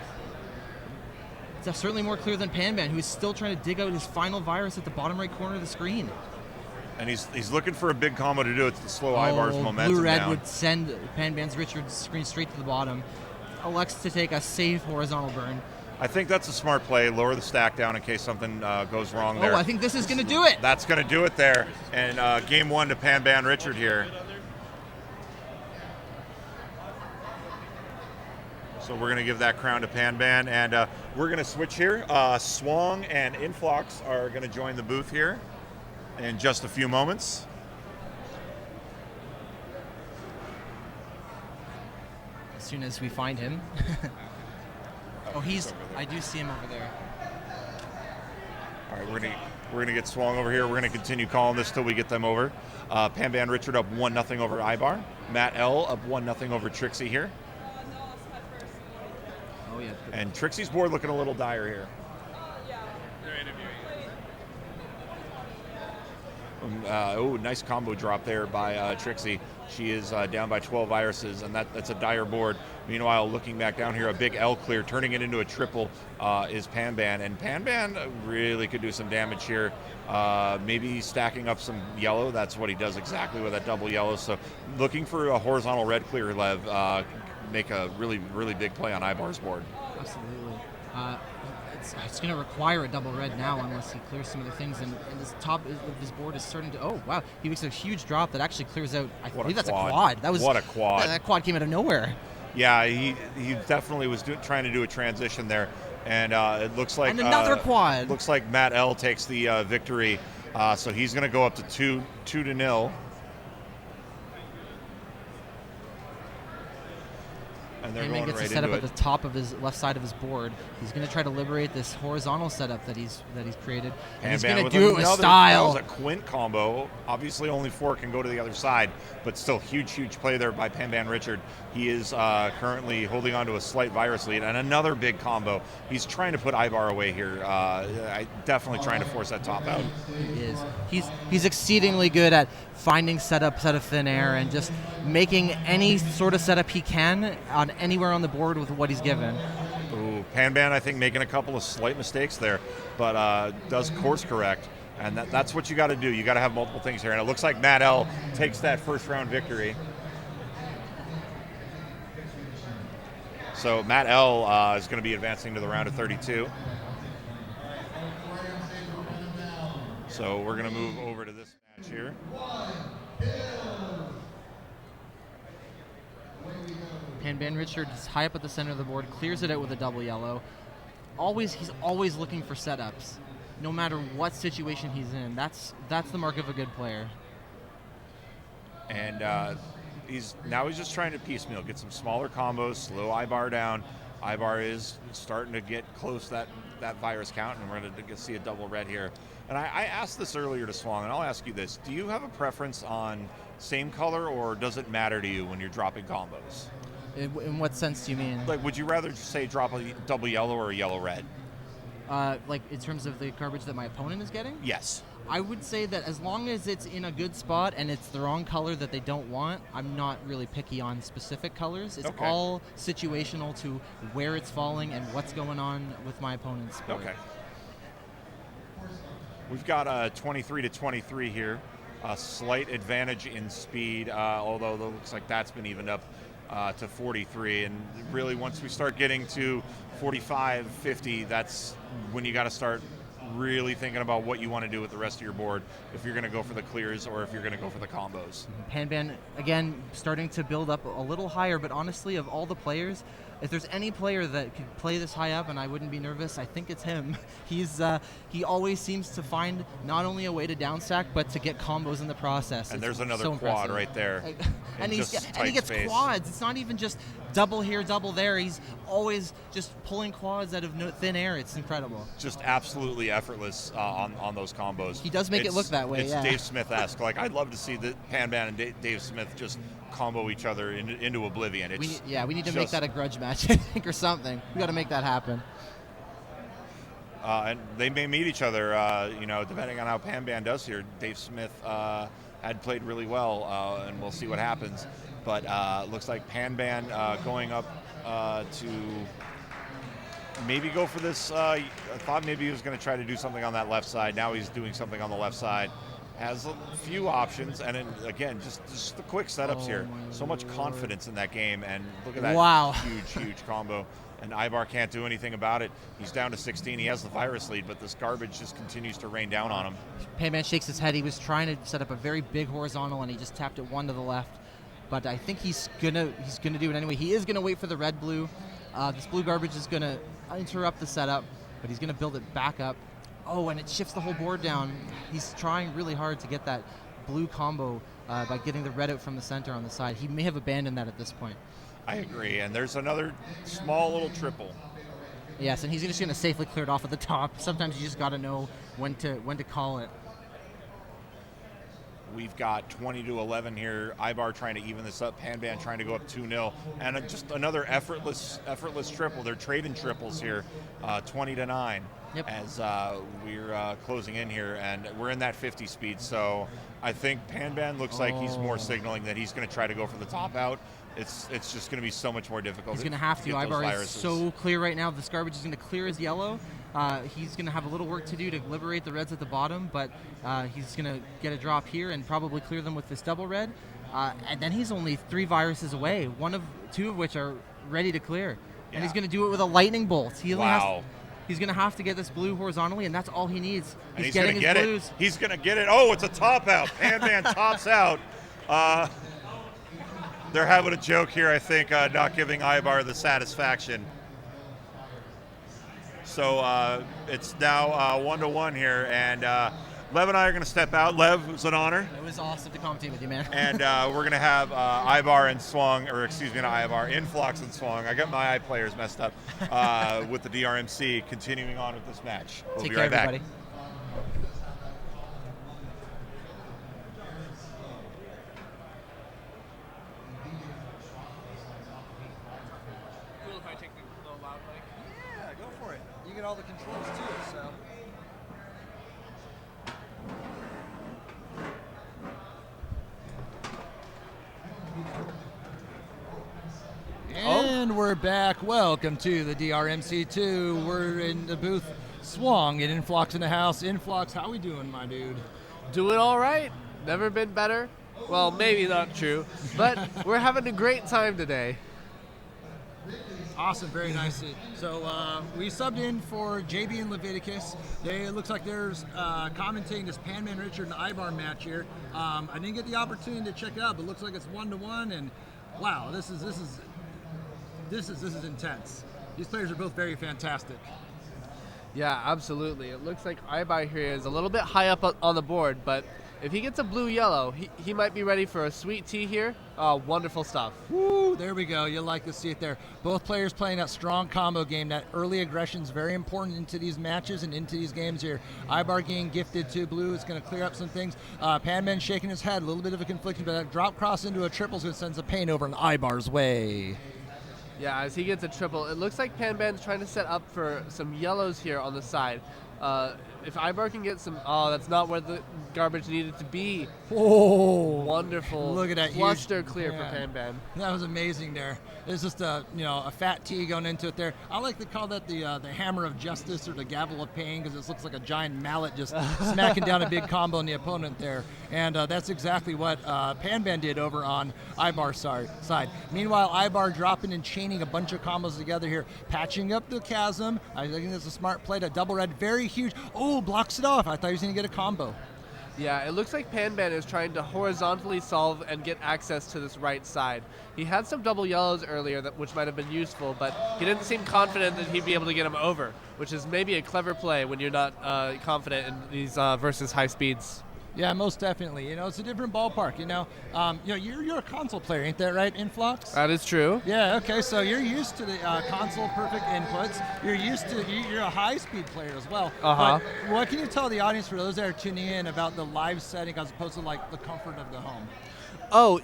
Speaker 2: It's certainly more clear than PanBan, who is still trying to dig out his final virus at the bottom right corner of the screen.
Speaker 1: And he's looking for a big combo to do it to slow Ibaar's momentum
Speaker 2: Blue-red
Speaker 1: down.
Speaker 2: would send PanBanRichard's screen straight to the bottom. Elects to take a safe horizontal burn.
Speaker 1: I think that's a smart play. Lower the stack down in case something goes wrong there.
Speaker 2: Oh, I think this is going to do it.
Speaker 1: That's going to do it there. And game 1 to PanBanRichard here. So we're going to give that crown to PanBan, and we're going to switch here. Swong and Inphlox are going to join the booth here in just a few moments.
Speaker 2: As soon as we find him. I do see him over there.
Speaker 1: All right, we're gonna get Swong over here. We're gonna continue calling this till we get them over. PanBanRichard up 1-0 over Ibaar. Matt L up 1-0 over Trixie here.
Speaker 2: Oh yeah.
Speaker 1: And Trixie's board looking a little dire here. Nice combo drop there by Trixie. She is down by 12 viruses, and that's a dire board. Meanwhile, looking back down here, a big L clear, turning it into a triple is PanBan. And PanBan really could do some damage here. Maybe stacking up some yellow. That's what he does exactly with that double yellow. So looking for a horizontal red clear, Lev, make a really, really big play on Ibaar's board.
Speaker 2: Absolutely. It's going to require a double red now unless he clears some other things. And this top of his board is starting to. Oh wow! He makes a huge drop that actually clears out. I believe that's a quad.
Speaker 1: What a quad!
Speaker 2: That quad came out of nowhere.
Speaker 1: Yeah, he definitely was trying to do a transition there, and it looks like
Speaker 2: another quad.
Speaker 1: Looks like Matt L takes the victory, so he's going to go up to 2-0. And they're
Speaker 2: PanBan
Speaker 1: going
Speaker 2: gets
Speaker 1: right
Speaker 2: a setup
Speaker 1: into
Speaker 2: at
Speaker 1: it.
Speaker 2: the top of his left side of his board. He's going to try to liberate this horizontal setup that he's created, and he's going to do it with style.
Speaker 1: That was a quint combo. Obviously, only 4 can go to the other side, but still huge play there by PanBanRichard. He is currently holding on to a slight virus lead, and another big combo. He's trying to put Ibaar away here. Definitely trying to force that top out.
Speaker 2: He is. He's exceedingly good at finding setups out of thin air and just making any sort of setup he can on anywhere on the board with what he's given.
Speaker 1: Ooh, PanBan, I think, making a couple of slight mistakes there, but does course correct. And that's what you got to do. You got to have multiple things here. And it looks like Matt L takes that first round victory. So Matt L is going to be advancing to the round of 32. So we're going to move over to this match here.
Speaker 2: PanBanRichard is high up at the center of the board, clears it out with a double yellow. He's always looking for setups, no matter what situation he's in. That's the mark of a good player.
Speaker 1: And he's just trying to piecemeal, get some smaller combos, slow Ibaar down. Ibaar is starting to get close to that virus count, and we're going to see a double red here. And I asked this earlier to Swong, and I'll ask you this. Do you have a preference on same color, or does it matter to you when you're dropping combos?
Speaker 2: In what sense do you mean?
Speaker 1: Like, would you rather say drop a double yellow or a yellow red?
Speaker 2: Like in terms of the garbage that my opponent is getting?
Speaker 1: Yes.
Speaker 2: I would say that as long as it's in a good spot and it's the wrong color that they don't want, I'm not really picky on specific colors. It's all situational to where it's falling and what's going on with my opponent's board.
Speaker 1: Okay. We've got a 23-23 here. A slight advantage in speed, although it looks like that's been evened up to 43. And really, once we start getting to 45, 50, that's when you got to start really thinking about what you want to do with the rest of your board, if you're going to go for the clears or if you're going to go for the combos.
Speaker 2: PanBan, again, starting to build up a little higher, but honestly, of all the players, if there's any player that could play this high up and I wouldn't be nervous, I think it's him. He always seems to find not only a way to downstack, but to get combos in the process.
Speaker 1: And there's another
Speaker 2: so
Speaker 1: quad
Speaker 2: impressive.
Speaker 1: right there.
Speaker 2: And he gets
Speaker 1: space.
Speaker 2: quads. It's not even just double here, double there. He's always just pulling quads out of thin air. It's incredible.
Speaker 1: Just absolutely effortless on those combos.
Speaker 2: He does make it look that way.
Speaker 1: It's Dave Smith-esque. Like, I'd love to see the PanBan and Dave Smith just combo each other into oblivion.
Speaker 2: We need to make that a grudge match, I think, or something. We got to make that happen.
Speaker 1: And they may meet each other, depending on how PanBan does here. Dave Smith had played really well, and we'll see what happens. But looks like PanBan going up to maybe go for this. I thought maybe he was going to try to do something on that left side. Now he's doing something on the left side. Has a few options, and then, again, just the quick setups here. So much confidence in that game, and look at that huge combo. And Ibaar can't do anything about it. He's down to 16. He has the virus lead, but this garbage just continues to rain down on him.
Speaker 2: PanBan shakes his head. He was trying to set up a very big horizontal, and he just tapped it one to the left. But I think he's gonna do it anyway. He is gonna wait for the red-blue. This blue garbage is gonna interrupt the setup, but he's gonna build it back up. Oh, and it shifts the whole board down. He's trying really hard to get that blue combo by getting the red out from the center on the side. He may have abandoned that at this point.
Speaker 1: I agree, and there's another small little triple.
Speaker 2: Yes, and he's just going to safely clear it off at the top. Sometimes you just got to know when to call it.
Speaker 1: We've got 20-11 here. Ibaar trying to even this up. PanBan trying to go up 2-0, and just another effortless triple. They're trading triples here, 20-9.
Speaker 2: Yep.
Speaker 1: As we're closing in here, and we're in that 50 speed. So I think PanBan looks like he's more signaling that he's going to try to go for the top out. It's just going to be so much more difficult.
Speaker 2: He's going to have to. Ibaar is so clear right now. This garbage is going to clear his yellow. He's going to have a little work to do to liberate the reds at the bottom, but he's going to get a drop here and probably clear them with this double red. And then he's only 3 viruses away, 2 of which are ready to clear. Yeah. And he's going to do it with a lightning bolt. He's going to have to get this blue horizontally, and that's all he needs.
Speaker 1: He's getting his blues. He's going to get it. Oh, it's a top out. PanBan tops out. They're having a joke here, I think, not giving Ibaar the satisfaction. So it's now 1-1 here, and Lev and I are going to step out. Lev, it was an honor.
Speaker 2: It was awesome to commentate with you, man.
Speaker 1: And we're going to have Ibaar and Swong, or excuse me, not Ibaar, Inphlox and Swong. I got my players messed up with the DrMC, continuing on with this match. We'll
Speaker 2: Take
Speaker 1: be
Speaker 2: care,
Speaker 1: right back.
Speaker 2: everybody.
Speaker 3: Cool if I take the loud mic.
Speaker 4: Yeah, go for it. You get all the controls too, so. And we're back. Welcome to the DrMC2. We're in the booth. Swong and Inphlox in the house. Inphlox, how we doing, my dude?
Speaker 5: Doing all right. Never been better. Well, maybe not true, but we're having a great time today.
Speaker 4: Awesome, very nice. So we subbed in for JB and Leviticus. It looks like there's commentating this PanBanRichard and Ibaar match here. I didn't get the opportunity to check it out, but it looks like it's 1-1, and wow, this is intense. These players are both very fantastic.
Speaker 5: Yeah, absolutely. It looks like Ibaar here is a little bit high up on the board, but if he gets a blue-yellow, he might be ready for a sweet tea here. Wonderful stuff.
Speaker 4: Woo, there we go. You'll like to see it there. Both players playing that strong combo game. That early aggression is very important into these matches and into these games here. Ibaar getting gifted to blue. It's going to clear up some things. PanBan shaking his head. A little bit of a confliction, but that drop cross into a triple is going to send some pain over in Ibaar's way.
Speaker 5: Yeah, as he gets a triple, it looks like PanBan's trying to set up for some yellows here on the side. If Ibaar can get some, that's not where the garbage needed to be.
Speaker 4: Oh,
Speaker 5: wonderful!
Speaker 4: Look at that
Speaker 5: cluster clear for PanBan.
Speaker 4: That was amazing. There, it's just a fat T going into it there. I like to call that the hammer of justice or the gavel of pain because it looks like a giant mallet just smacking down a big combo on the opponent there. And that's exactly what PanBan did over on Ibaar's side. Meanwhile, Ibaar dropping and chaining a bunch of combos together here, patching up the chasm. I think it's a smart play to double red. Very huge. Oh, blocks it off. I thought he was going to get a combo.
Speaker 5: Yeah, it looks like PanBan is trying to horizontally solve and get access to this right side. He had some double yellows earlier, which might have been useful, but he didn't seem confident that he'd be able to get him over, which is maybe a clever play when you're not confident in these versus high speeds.
Speaker 4: Yeah, most definitely. It's a different ballpark. You're a console player, ain't that right, Inphlox?
Speaker 5: That is true.
Speaker 4: Yeah. Okay. So you're used to the console perfect inputs. You're a high-speed player as well.
Speaker 5: Uh-huh.
Speaker 4: But what can you tell the audience, for those that are tuning in, about the live setting as opposed to like the comfort of the home?
Speaker 5: Oh,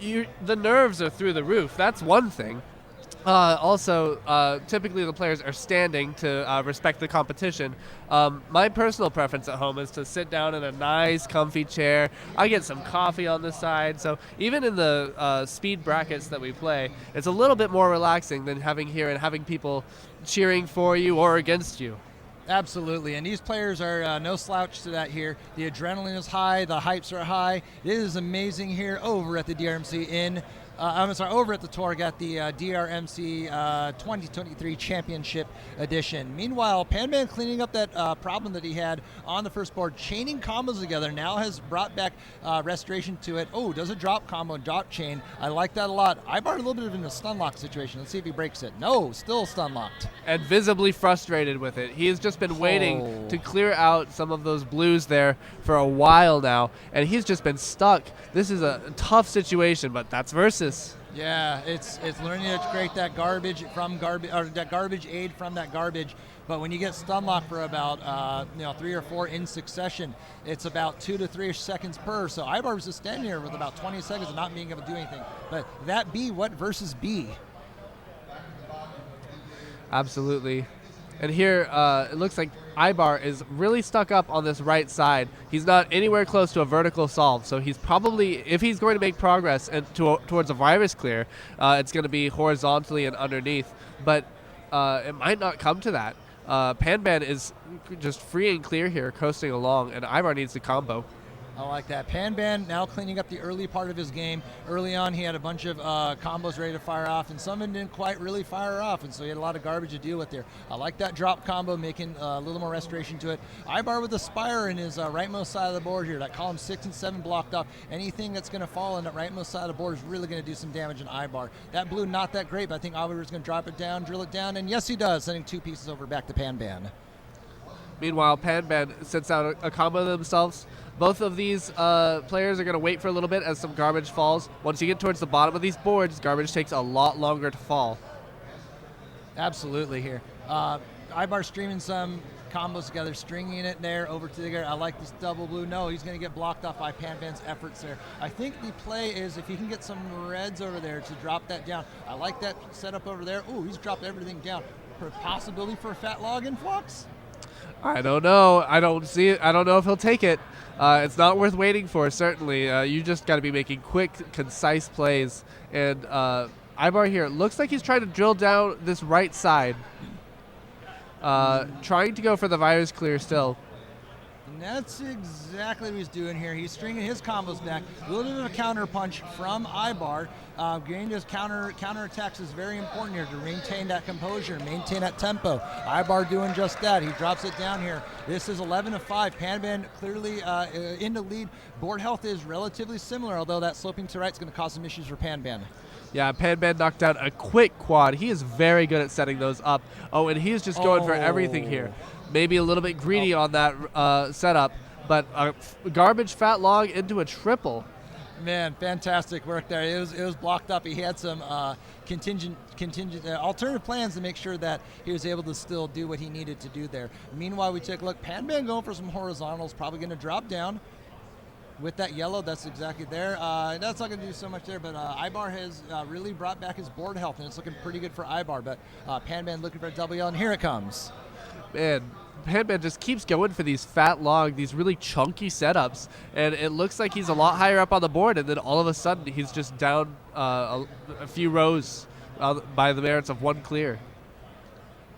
Speaker 5: the nerves are through the roof. That's one thing. Also, typically the players are standing to respect the competition. My personal preference at home is to sit down in a nice, comfy chair. I get some coffee on the side. So even in the speed brackets that we play, it's a little bit more relaxing than having here and having people cheering for you or against you.
Speaker 4: Absolutely, and these players are no slouch to that here. The adrenaline is high, the hypes are high. It is amazing here over at the DrMC over at the TORG at the DrMC 2023 Championship Edition. Meanwhile, PanBan cleaning up that problem that he had on the first board, chaining combos together, now has brought back restoration to it. Oh, does a drop combo, drop chain. I like that a lot. Ibaar a little bit in a stun lock situation. Let's see if he breaks it. No, still stun locked.
Speaker 5: And visibly frustrated with it. He has just been waiting to clear out some of those blues there for a while now, and he's just been stuck. This is a tough situation, but that's versus.
Speaker 4: Yeah, it's learning to create that garbage from garbage, or that garbage aid from that garbage. But when you get stun locked for about 3 or 4 in succession, it's about 2 to 3 seconds per. So Ibaar was just standing here with about 20 seconds of not being able to do anything. But that B, what versus B? Absolutely.
Speaker 5: And here, it looks like Ibaar is really stuck up on this right side. He's not anywhere close to a vertical solve, so he's probably, if he's going to make progress towards a virus clear, it's going to be horizontally and underneath. But it might not come to that. PanBan is just free and clear here, coasting along, and Ibaar needs to combo.
Speaker 4: I like that. PanBan now cleaning up the early part of his game. Early on, he had a bunch of combos ready to fire off, and some of them didn't quite really fire off, and so he had a lot of garbage to deal with there. I like that drop combo, making a little more restoration to it. Ibaar with the Spire in his rightmost side of the board here. That column 6 and 7 blocked off. Anything that's going to fall in that rightmost side of the board is really going to do some damage in Ibaar. That blue, not that great, but I think Ibaar is going to drop it down, drill it down, and yes, he does, sending 2 pieces over back to PanBan.
Speaker 5: Meanwhile, PanBan sets out a combo themselves. Both of these players are going to wait for a little bit as some garbage falls. Once you get towards the bottom of these boards, garbage takes a lot longer to fall.
Speaker 4: Absolutely here. Ibaar streaming some combos together, stringing it there over to the guy. I like this double blue. No, he's going to get blocked off by PanBan's efforts there. I think the play is if he can get some reds over there to drop that down. I like that setup over there. Ooh, he's dropped everything down. Possibility for a fat log Inphlox?
Speaker 5: I don't know. I don't see it. I don't know if he'll take it. It's not worth waiting for, certainly. You just got to be making quick, concise plays. And Ibaar here, looks like he's trying to drill down this right side. Trying to go for the virus clear still.
Speaker 4: And that's exactly what he's doing here. He's stringing his combos back. A little bit of a counter punch from Ibaar. Getting his counter attacks is very important here to maintain that composure, maintain that tempo. Ibaar doing just that. He drops it down here. This is 11-5. PanBan clearly in the lead. Board health is relatively similar, although that sloping to right is going to cause some issues for PanBan.
Speaker 5: Yeah, PanBan knocked down a quick quad. He is very good at setting those up. Oh, and he is just going for everything here. Maybe a little bit greedy on that setup, but a garbage fat log into a triple.
Speaker 4: Man, fantastic work there. It was blocked up. He had some contingent alternative plans to make sure that he was able to still do what he needed to do there. Meanwhile, we take a look. PanBan going for some horizontals, probably going to drop down with that yellow. That's exactly there. That's not going to do so much there, but Ibaar has really brought back his board health, and it's looking pretty good for Ibaar. But PanBan looking for a double yell, and here it comes.
Speaker 5: Man, PanBan just keeps going for these fat log, these really chunky setups, and it looks like he's a lot higher up on the board, and then all of a sudden he's just down a few rows by the merits of one clear.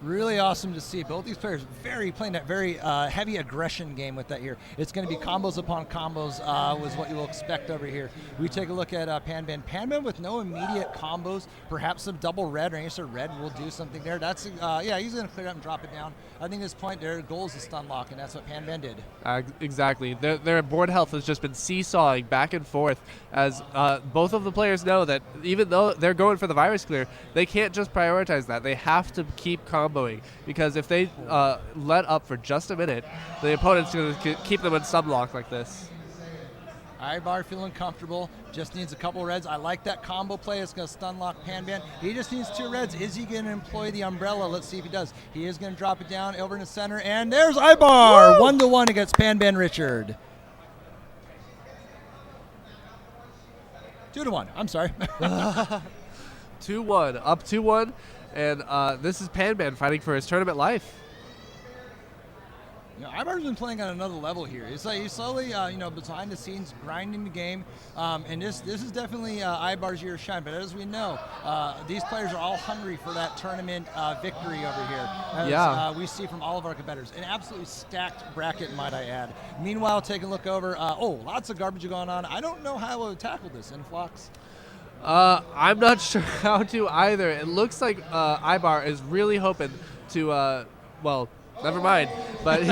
Speaker 4: Really awesome to see. Both these players playing that very heavy aggression game with that here. It's going to be combos upon combos was what you will expect over here. We take a look at PanBan. PanBan with no immediate combos, perhaps some double red or any sort of red will do something there. That's he's going to clear it up and drop it down. I think at this point their goal is to stun lock, and that's what PanBan did.
Speaker 5: Exactly. Their board health has just been seesawing back and forth as both of the players know that even though they're going for the virus clear, they can't just prioritize that. They have to keep comboing, because if they let up for just a minute, the opponent's going to keep them in stun lock like this.
Speaker 4: Ibaar feeling comfortable, just needs a couple reds. I like that combo play. It's going to stun lock PanBan. He just needs 2 reds. Is he going to employ the umbrella? Let's see if he does. He is going to drop it down over in the center, and there's Ibaar! 1-1 against PanBanRichard. 2-1, I'm sorry.
Speaker 5: 2-1, up 2-1, and this is PanBan fighting for his tournament life.
Speaker 4: Ibaar's been playing on another level here. It's like he's slowly, behind the scenes grinding the game, and this is definitely Ibaar's year of shine. But as we know, these players are all hungry for that tournament victory over here. As, we see from all of our competitors, an absolutely stacked bracket, might I add. Meanwhile, take a look over. Lots of garbage going on. I don't know how to tackle this. Inphlox.
Speaker 5: I'm not sure how to either. It looks like Ibaar is really hoping to, never mind. But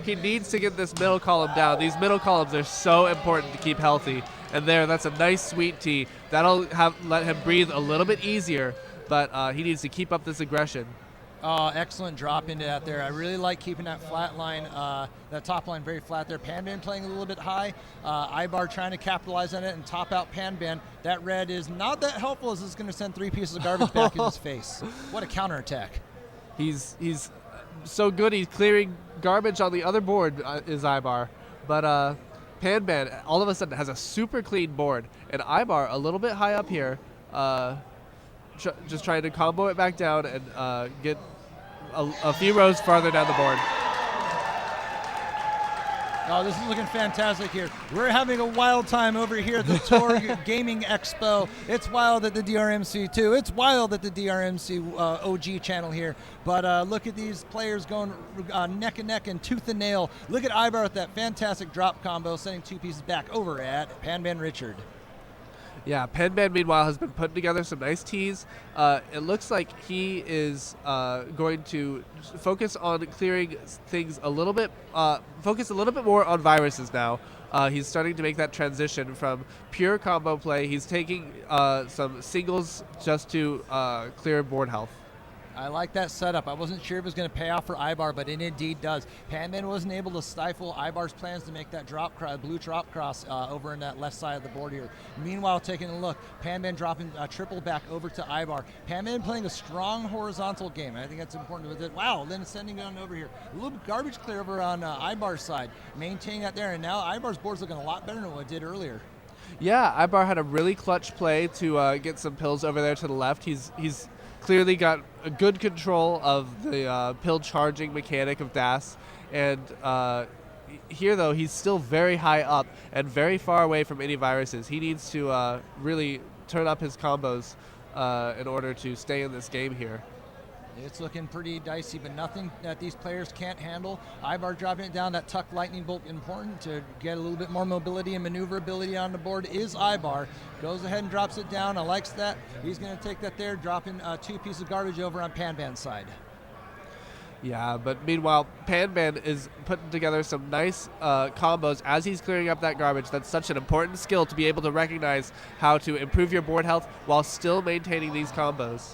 Speaker 5: he needs to get this middle column down. These middle columns are so important to keep healthy. And that's a nice sweet tea. That'll let him breathe a little bit easier, but he needs to keep up this aggression.
Speaker 4: Excellent drop into that there. I really like keeping that flat line, that top line very flat there. PanBan playing a little bit high. Ibaar trying to capitalize on it and top out PanBan. That red is not that helpful, as it's going to send 3 pieces of garbage back in his face. What a counterattack.
Speaker 5: He's so good. He's clearing garbage on the other board, is Ibaar. But PanBan all of a sudden has a super clean board, and Ibaar a little bit high up here, just trying to combo it back down and get a few rows farther down the board.
Speaker 4: Oh, this is looking fantastic here. We're having a wild time over here at the TORG Gaming Expo. It's wild at the DrMC too. It's wild at the DrMC OG channel here. But look at these players going neck and neck and tooth and nail. Look at Ibaar with that fantastic drop combo, sending 2 pieces back over at PanBanRichard.
Speaker 5: Yeah, PanBan meanwhile has been putting together some nice teas. It looks like he is going to focus on clearing things a little bit, focus a little bit more on viruses now. He's starting to make that transition from pure combo play. He's taking some singles just to clear board health.
Speaker 4: I like that setup. I wasn't sure if it was going to pay off for Ibaar, but it indeed does. PanBan wasn't able to stifle Ibaar's plans to make that blue drop cross over in that left side of the board here. Meanwhile, taking a look, PanBan dropping a triple back over to Ibaar. PanBan playing a strong horizontal game. I think that's important with it. Wow, then sending it on over here. A little bit garbage clear over on Ibaar's side. Maintaining that there, and now Ibaar's board's looking a lot better than what it did earlier.
Speaker 5: Yeah, Ibaar had a really clutch play to get some pills over there to the left. He's clearly got a good control of the pill charging mechanic of DAS, and here though he's still very high up and very far away from any viruses. He needs to really turn up his combos in order to stay in this game here.
Speaker 4: It's looking pretty dicey, but nothing that these players can't handle. Ibaar dropping it down, that tuck lightning bolt important to get a little bit more mobility and maneuverability on the board is Ibaar. Goes ahead and drops it down. I likes that. He's going to take that there, dropping 2 pieces of garbage over on PanBan's side.
Speaker 5: Yeah, but meanwhile, PanBan is putting together some nice combos as he's clearing up that garbage. That's such an important skill to be able to recognize how to improve your board health while still maintaining these combos.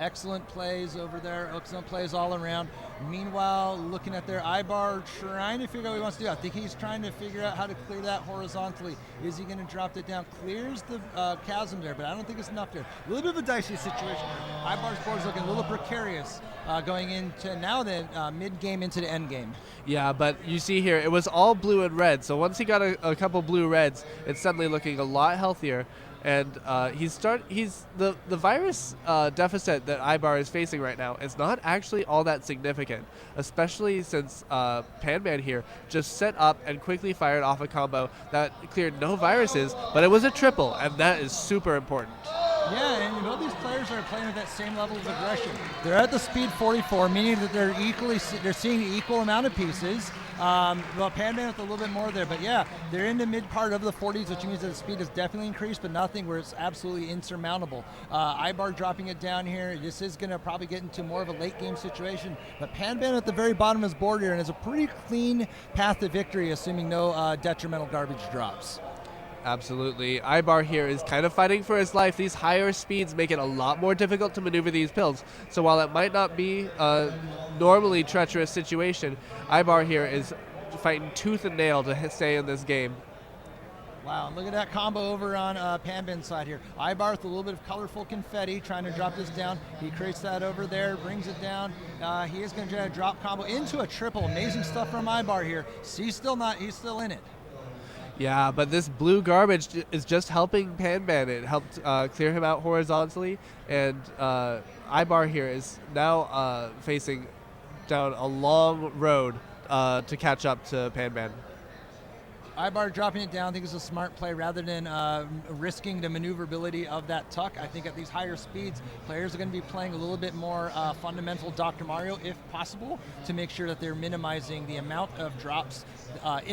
Speaker 4: Excellent plays over there. Excellent plays all around. Meanwhile, looking at their Ibaar, trying to figure out what he wants to do. I think he's trying to figure out how to clear that horizontally. Is he going to drop it down? Clears the chasm there, but I don't think it's enough there. A little bit of a dicey situation. Ibaar's board's looking a little precarious going into now the mid-game into the end game.
Speaker 5: Yeah, but you see here, it was all blue and red. So once he got a couple blue reds, it's suddenly looking a lot healthier. And the virus deficit that Ibaar is facing right now is not actually all that significant, especially since PanBan here just set up and quickly fired off a combo that cleared no viruses, but it was a triple, and that is super important.
Speaker 4: Yeah, and both these players are playing at that same level of aggression. They're at the speed 44, meaning that they're seeing an equal amount of pieces. Well, PanBan with a little bit more there, but yeah, they're in the mid part of the 40s, which means that the speed has definitely increased, but nothing where it's absolutely insurmountable. Ibaar dropping it down here. This is going to probably get into more of a late game situation, but PanBan at the very bottom of his board here and has a pretty clean path to victory, assuming no detrimental garbage drops.
Speaker 5: Absolutely. Ibaar here is kind of fighting for his life. These higher speeds make it a lot more difficult to maneuver these pills. So while it might not be a normally treacherous situation, Ibaar here is fighting tooth and nail to stay in this game.
Speaker 4: Wow, look at that combo over on PanBan's side here. Ibaar with a little bit of colorful confetti, trying to drop this down. He creates that over there, brings it down. He is going to try to drop combo into a triple. Amazing stuff from Ibaar here. He's still in it.
Speaker 5: Yeah, but this blue garbage is just helping PanBan. It helped clear him out horizontally, and Ibaar here is now facing down a long road to catch up to PanBan.
Speaker 4: Ibaar dropping it down, I think it's a smart play rather than risking the maneuverability of that tuck. I think at these higher speeds, players are going to be playing a little bit more fundamental Dr. Mario, if possible, to make sure that they're minimizing the amount of drops,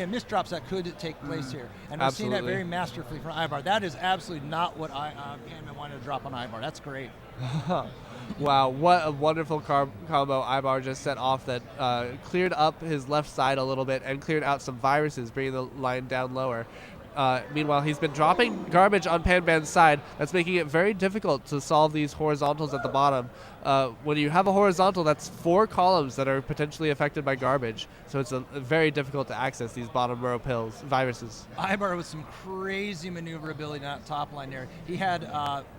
Speaker 4: missed drops that could take place here. And we're seeing that very masterfully from Ibaar. That is absolutely not what PanBan wanted to drop on Ibaar. That's great.
Speaker 5: Wow, what a wonderful combo Ibaar just set off that cleared up his left side a little bit and cleared out some viruses, bringing the line down lower. Meanwhile, he's been dropping garbage on PanBan's side. That's making it very difficult to solve these horizontals at the bottom. When you have a horizontal, that's 4 columns that are potentially affected by garbage. So it's very difficult to access these bottom row viruses.
Speaker 4: Ibaar with some crazy maneuverability on that top line there. He had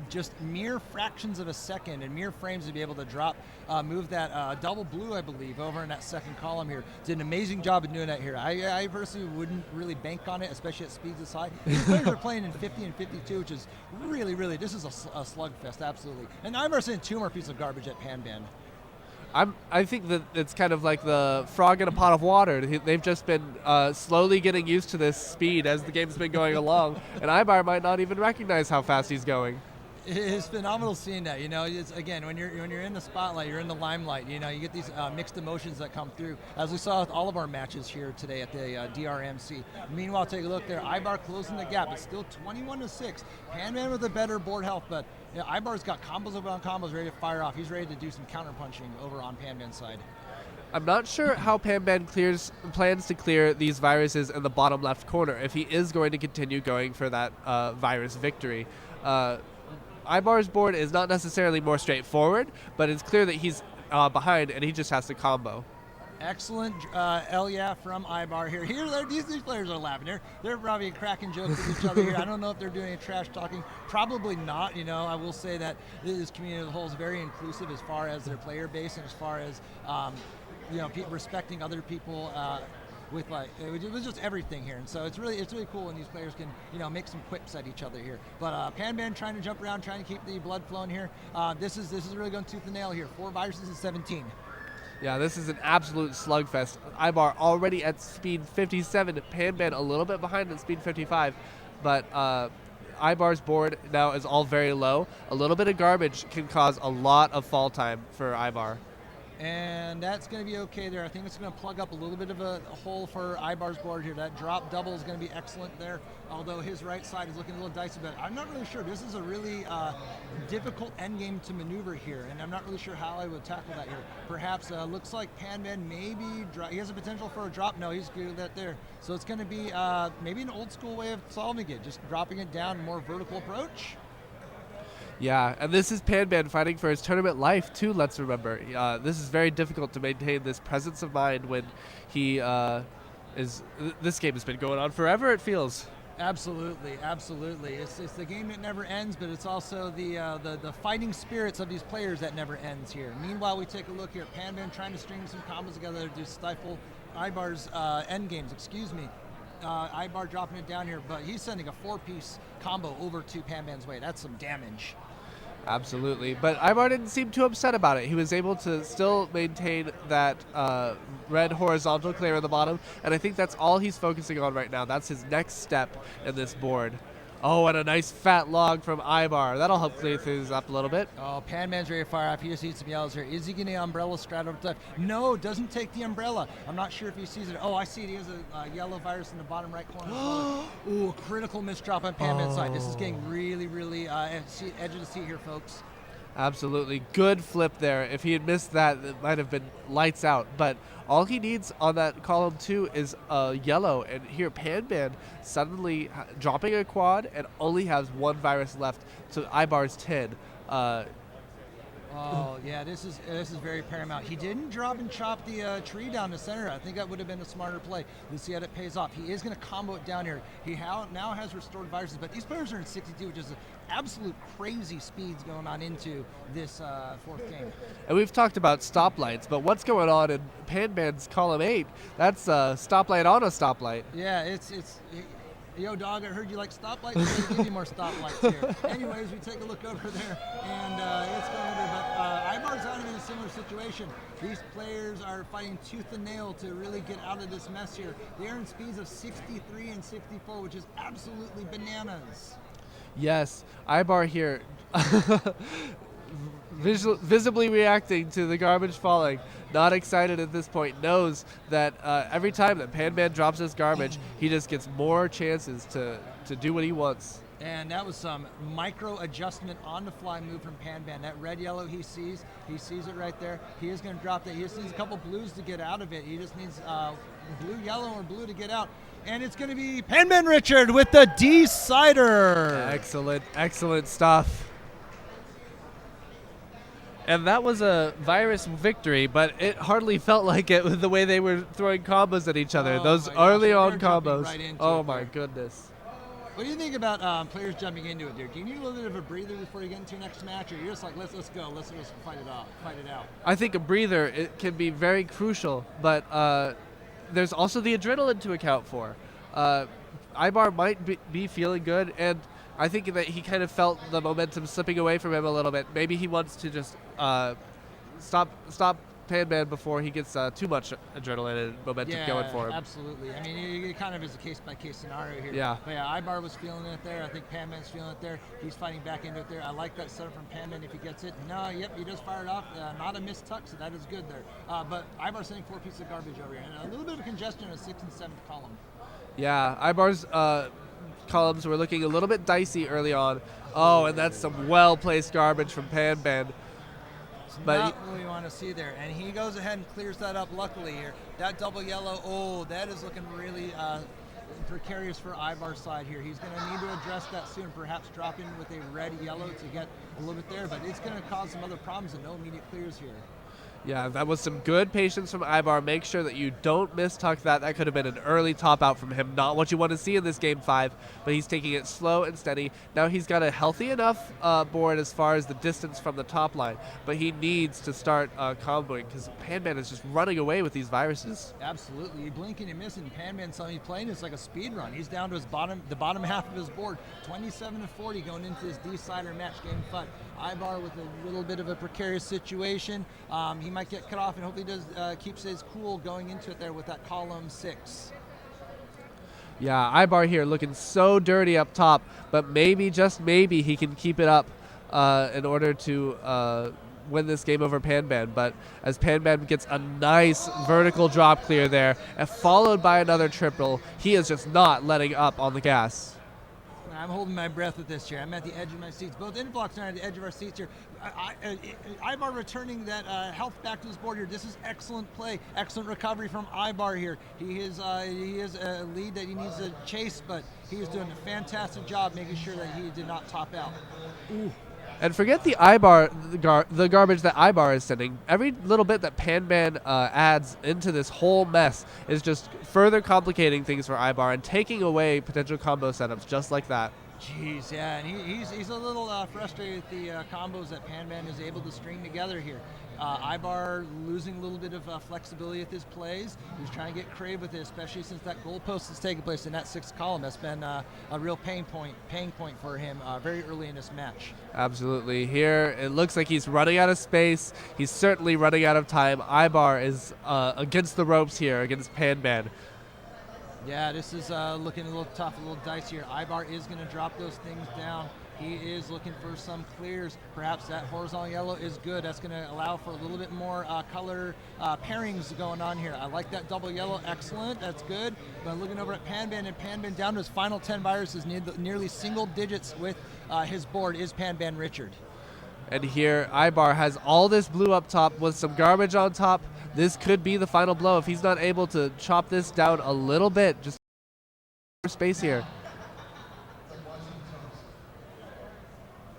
Speaker 4: just mere fractions of a second and mere frames to be able to drop, move that double blue, I believe, over in that second column here. Did an amazing job of doing that here. I personally wouldn't really bank on it, especially at speeds this high. These players are playing in 50 and 52, which is really, this is a slugfest, absolutely. And Ibaar's sending 2 more pieces of garbage at PanBan.
Speaker 5: I think that it's kind of like the frog in a pot of water. They've just been slowly getting used to this speed as the game's been going along, and Ibaar might not even recognize how fast he's going.
Speaker 4: It's phenomenal seeing that. You know, it's, again, when you're in the spotlight, you're in the limelight. You know, you get these mixed emotions that come through, as we saw with all of our matches here today at the DrMC. Meanwhile, take a look there. Ibaar closing the gap. It's still 21-6. PanBan with a better board health, but you know, Ibaar's got combos over on combos ready to fire off. He's ready to do some counter punching over on PanBan's side.
Speaker 5: I'm not sure how PanBan plans to clear these viruses in the bottom left corner if he is going to continue going for that virus victory. Ibaar's board is not necessarily more straightforward, but it's clear that he's behind and he just has to combo.
Speaker 4: Excellent yeah from Ibaar here. These players are laughing. They're probably cracking jokes with each other here. I don't know if they're doing any trash talking. Probably not. You know, I will say that this community as a whole is very inclusive as far as their player base and as far as you know, respecting other people. With it was just everything here, and so it's really cool when these players can, you know, make some quips at each other here. But PanBan trying to jump around, trying to keep the blood flowing here. This is really going tooth and nail here. 4 viruses at 17.
Speaker 5: Yeah, this is an absolute slugfest. Ibaar already at speed 57, PanBan a little bit behind at speed 55, but Ibaar's board now is all very low. A little bit of garbage can cause a lot of fall time for Ibaar.
Speaker 4: And that's going to be okay there. I think it's going to plug up a little bit of a hole for Ibaar's board here. That drop double is going to be excellent there, although his right side is looking a little dicey, but I'm not really sure. This is a really difficult endgame to maneuver here, and I'm not really sure how I would tackle that here. Perhaps looks like PanBan maybe, he has a potential for a drop. No, he's good at that there. So it's going to be maybe an old school way of solving it, just dropping it down, more vertical approach.
Speaker 5: Yeah, and this is PanBan fighting for his tournament life too, let's remember. This is very difficult to maintain this presence of mind when he this game has been going on forever, it feels.
Speaker 4: Absolutely. It's the game that never ends, but it's also the fighting spirits of these players that never ends here. Meanwhile, we take a look here. PanBan trying to string some combos together to stifle Ibaar's end games, Ibaar dropping it down here, but he's sending a 4-piece combo over to PanBan's way. That's some damage.
Speaker 5: Absolutely, but Ibaar didn't seem too upset about it. He was able to still maintain that red horizontal clear at the bottom, and I think that's all he's focusing on right now. That's his next step in this board. Oh, and a nice fat log from Ibaar. That'll help clear things up a little bit.
Speaker 4: Oh, PanBan's ready to fire off. He just needs some yellows here. Is he getting the umbrella strat over the top? No, doesn't take the umbrella. I'm not sure if he sees it. Oh, I see it. He has a yellow virus in the bottom right corner. Ooh, critical misdrop on PanBan's side. This is getting really, really edge of the seat here, folks.
Speaker 5: Absolutely. Good flip there. If he had missed that, it might have been lights out. But all he needs on that column 2 is a yellow. And here, PanBan suddenly dropping a quad and only has 1 virus left to Ibaar's 10.
Speaker 4: Oh, yeah, this is very paramount. He didn't drop and chop the tree down the center. I think that would have been a smarter play. Let's see how it pays off. He is going to combo it down here. He now has restored viruses, but these players are in 62, which is absolute crazy speeds going on into this 4th game.
Speaker 5: And we've talked about stoplights, but what's going on in PanBan's column 8? That's a stoplight on a stoplight.
Speaker 4: Yeah, it's yo, dog, I heard you like stoplights. I'm going to give you more stoplights here. Anyways, we take a look over there, and it's going over there. But Ibaar's out in a similar situation. These players are fighting tooth and nail to really get out of this mess here. They're in speeds of 63 and 64, which is absolutely bananas.
Speaker 5: Yes, Ibaar here visibly reacting to the garbage falling. Not excited at this point. Knows that every time that PanBan drops his garbage, he just gets more chances to do what he wants.
Speaker 4: And that was some micro adjustment on the fly move from PanBan. That red yellow he sees it right there. He is going to drop that. He just needs a couple blues to get out of it. He just needs blue, yellow, or blue to get out. And it's going to be PanBanRichard with the decider.
Speaker 5: Excellent stuff. And that was a virus victory, but it hardly felt like it with the way they were throwing combos at each other. Those early on combos. Oh my goodness.
Speaker 4: What do you think about players jumping into it, dude? Do you need a little bit of a breather before you get into your next match, or you're just like, let's go, let's just fight it out?
Speaker 5: I think a breather, it can be very crucial, but there's also the adrenaline to account for. Ibaar might be feeling good, and I think that he kind of felt the momentum slipping away from him a little bit. Maybe he wants to just stop PanBan before he gets too much adrenaline and momentum going for him.
Speaker 4: Absolutely. I mean, it kind of is a case-by-case scenario here.
Speaker 5: Yeah.
Speaker 4: But yeah, Ibaar was feeling it there. I think PanBan's feeling it there. He's fighting back into it there. I like that setup from PanBan if he gets it. No, yep, he just fired off. Not a missed tuck, so that is good there. But Ibaar's sending 4 pieces of garbage over here. And a little bit of congestion in the 6th and 7th column. Yeah,
Speaker 5: Ibaar's columns were looking a little bit dicey early on. Oh, and that's some well-placed garbage from PanBan.
Speaker 4: But not what we want to see there. And he goes ahead and clears that up luckily here. That double yellow, that is looking really precarious for Ibaar's side here. He's going to need to address that soon, perhaps drop in with a red yellow to get a little bit there, but it's going to cause some other problems and no immediate clears here.
Speaker 5: Yeah, that was some good patience from Ibaar. Make sure that you don't mistuck that. That could have been an early top out from him. Not what you want to see in this game 5, but he's taking it slow and steady. Now he's got a healthy enough board as far as the distance from the top line, but he needs to start comboing because PanBan is just running away with these viruses.
Speaker 4: Absolutely. You blink and you miss, and PanBan suddenly playing it's like a speed run. He's down to the bottom half of his board, 27-40 going into this decider match game 5. Ibaar with a little bit of a precarious situation. He might get cut off and hopefully does keeps his cool going into it there with that column 6.
Speaker 5: Yeah, Ibaar here looking so dirty up top, but maybe, just maybe, he can keep it up in order to win this game over PanBan. But as PanBan gets a nice vertical drop clear there, and followed by another triple, he is just not letting up on the gas.
Speaker 4: I'm holding my breath with this here. I'm at the edge of my seats. Both Inphlox and I are at the edge of our seats here. Ibaar returning that health back to his board here. This is excellent play, excellent recovery from Ibaar here. He is a lead that he needs to chase, but he is doing a fantastic job making sure that he did not top out. Ooh.
Speaker 5: And forget the Ibaar, the garbage that Ibaar is sending. Every little bit that PanBan adds into this whole mess is just further complicating things for Ibaar and taking away potential combo setups just like that.
Speaker 4: Jeez, yeah, and he's a little frustrated with the combos that PanBan is able to string together here. Ibaar losing a little bit of flexibility with his plays. He's trying to get creative with it, especially since that goalpost has taken place in that 6th column. That's been a real pain point for him very early in this match.
Speaker 5: Absolutely. Here, it looks like he's running out of space. He's certainly running out of time. Ibaar is against the ropes here, against PanBan.
Speaker 4: Yeah, this is looking a little tough, a little dicey here. Ibaar is going to drop those things down. He is looking for some clears. Perhaps that horizontal yellow is good. That's going to allow for a little bit more color pairings going on here. I like that double yellow. Excellent. That's good. But looking over at PanBan, and PanBan down to his final 10 viruses, nearly single digits with his board is PanBanRichard.
Speaker 5: And here, Ibaar has all this blue up top with some garbage on top. This could be the final blow if he's not able to chop this down a little bit. Just space here.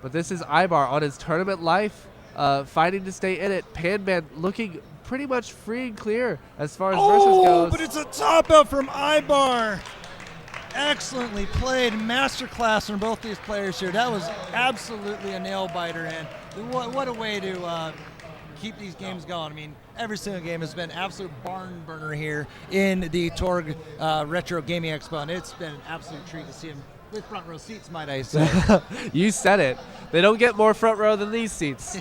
Speaker 5: But this is Ibaar on his tournament life, fighting to stay in it. PanBan looking pretty much free and clear as far as versus goes.
Speaker 4: But it's a top out from Ibaar. Excellently played. Masterclass from both these players here. That was absolutely a nail biter, and what a way to keep these games going. I mean, every single game has been absolute barn burner here in the TORG Retro Gaming Expo, and it's been an absolute treat to see him with front row seats, might I say.
Speaker 5: You said it. They don't get more front row than these seats.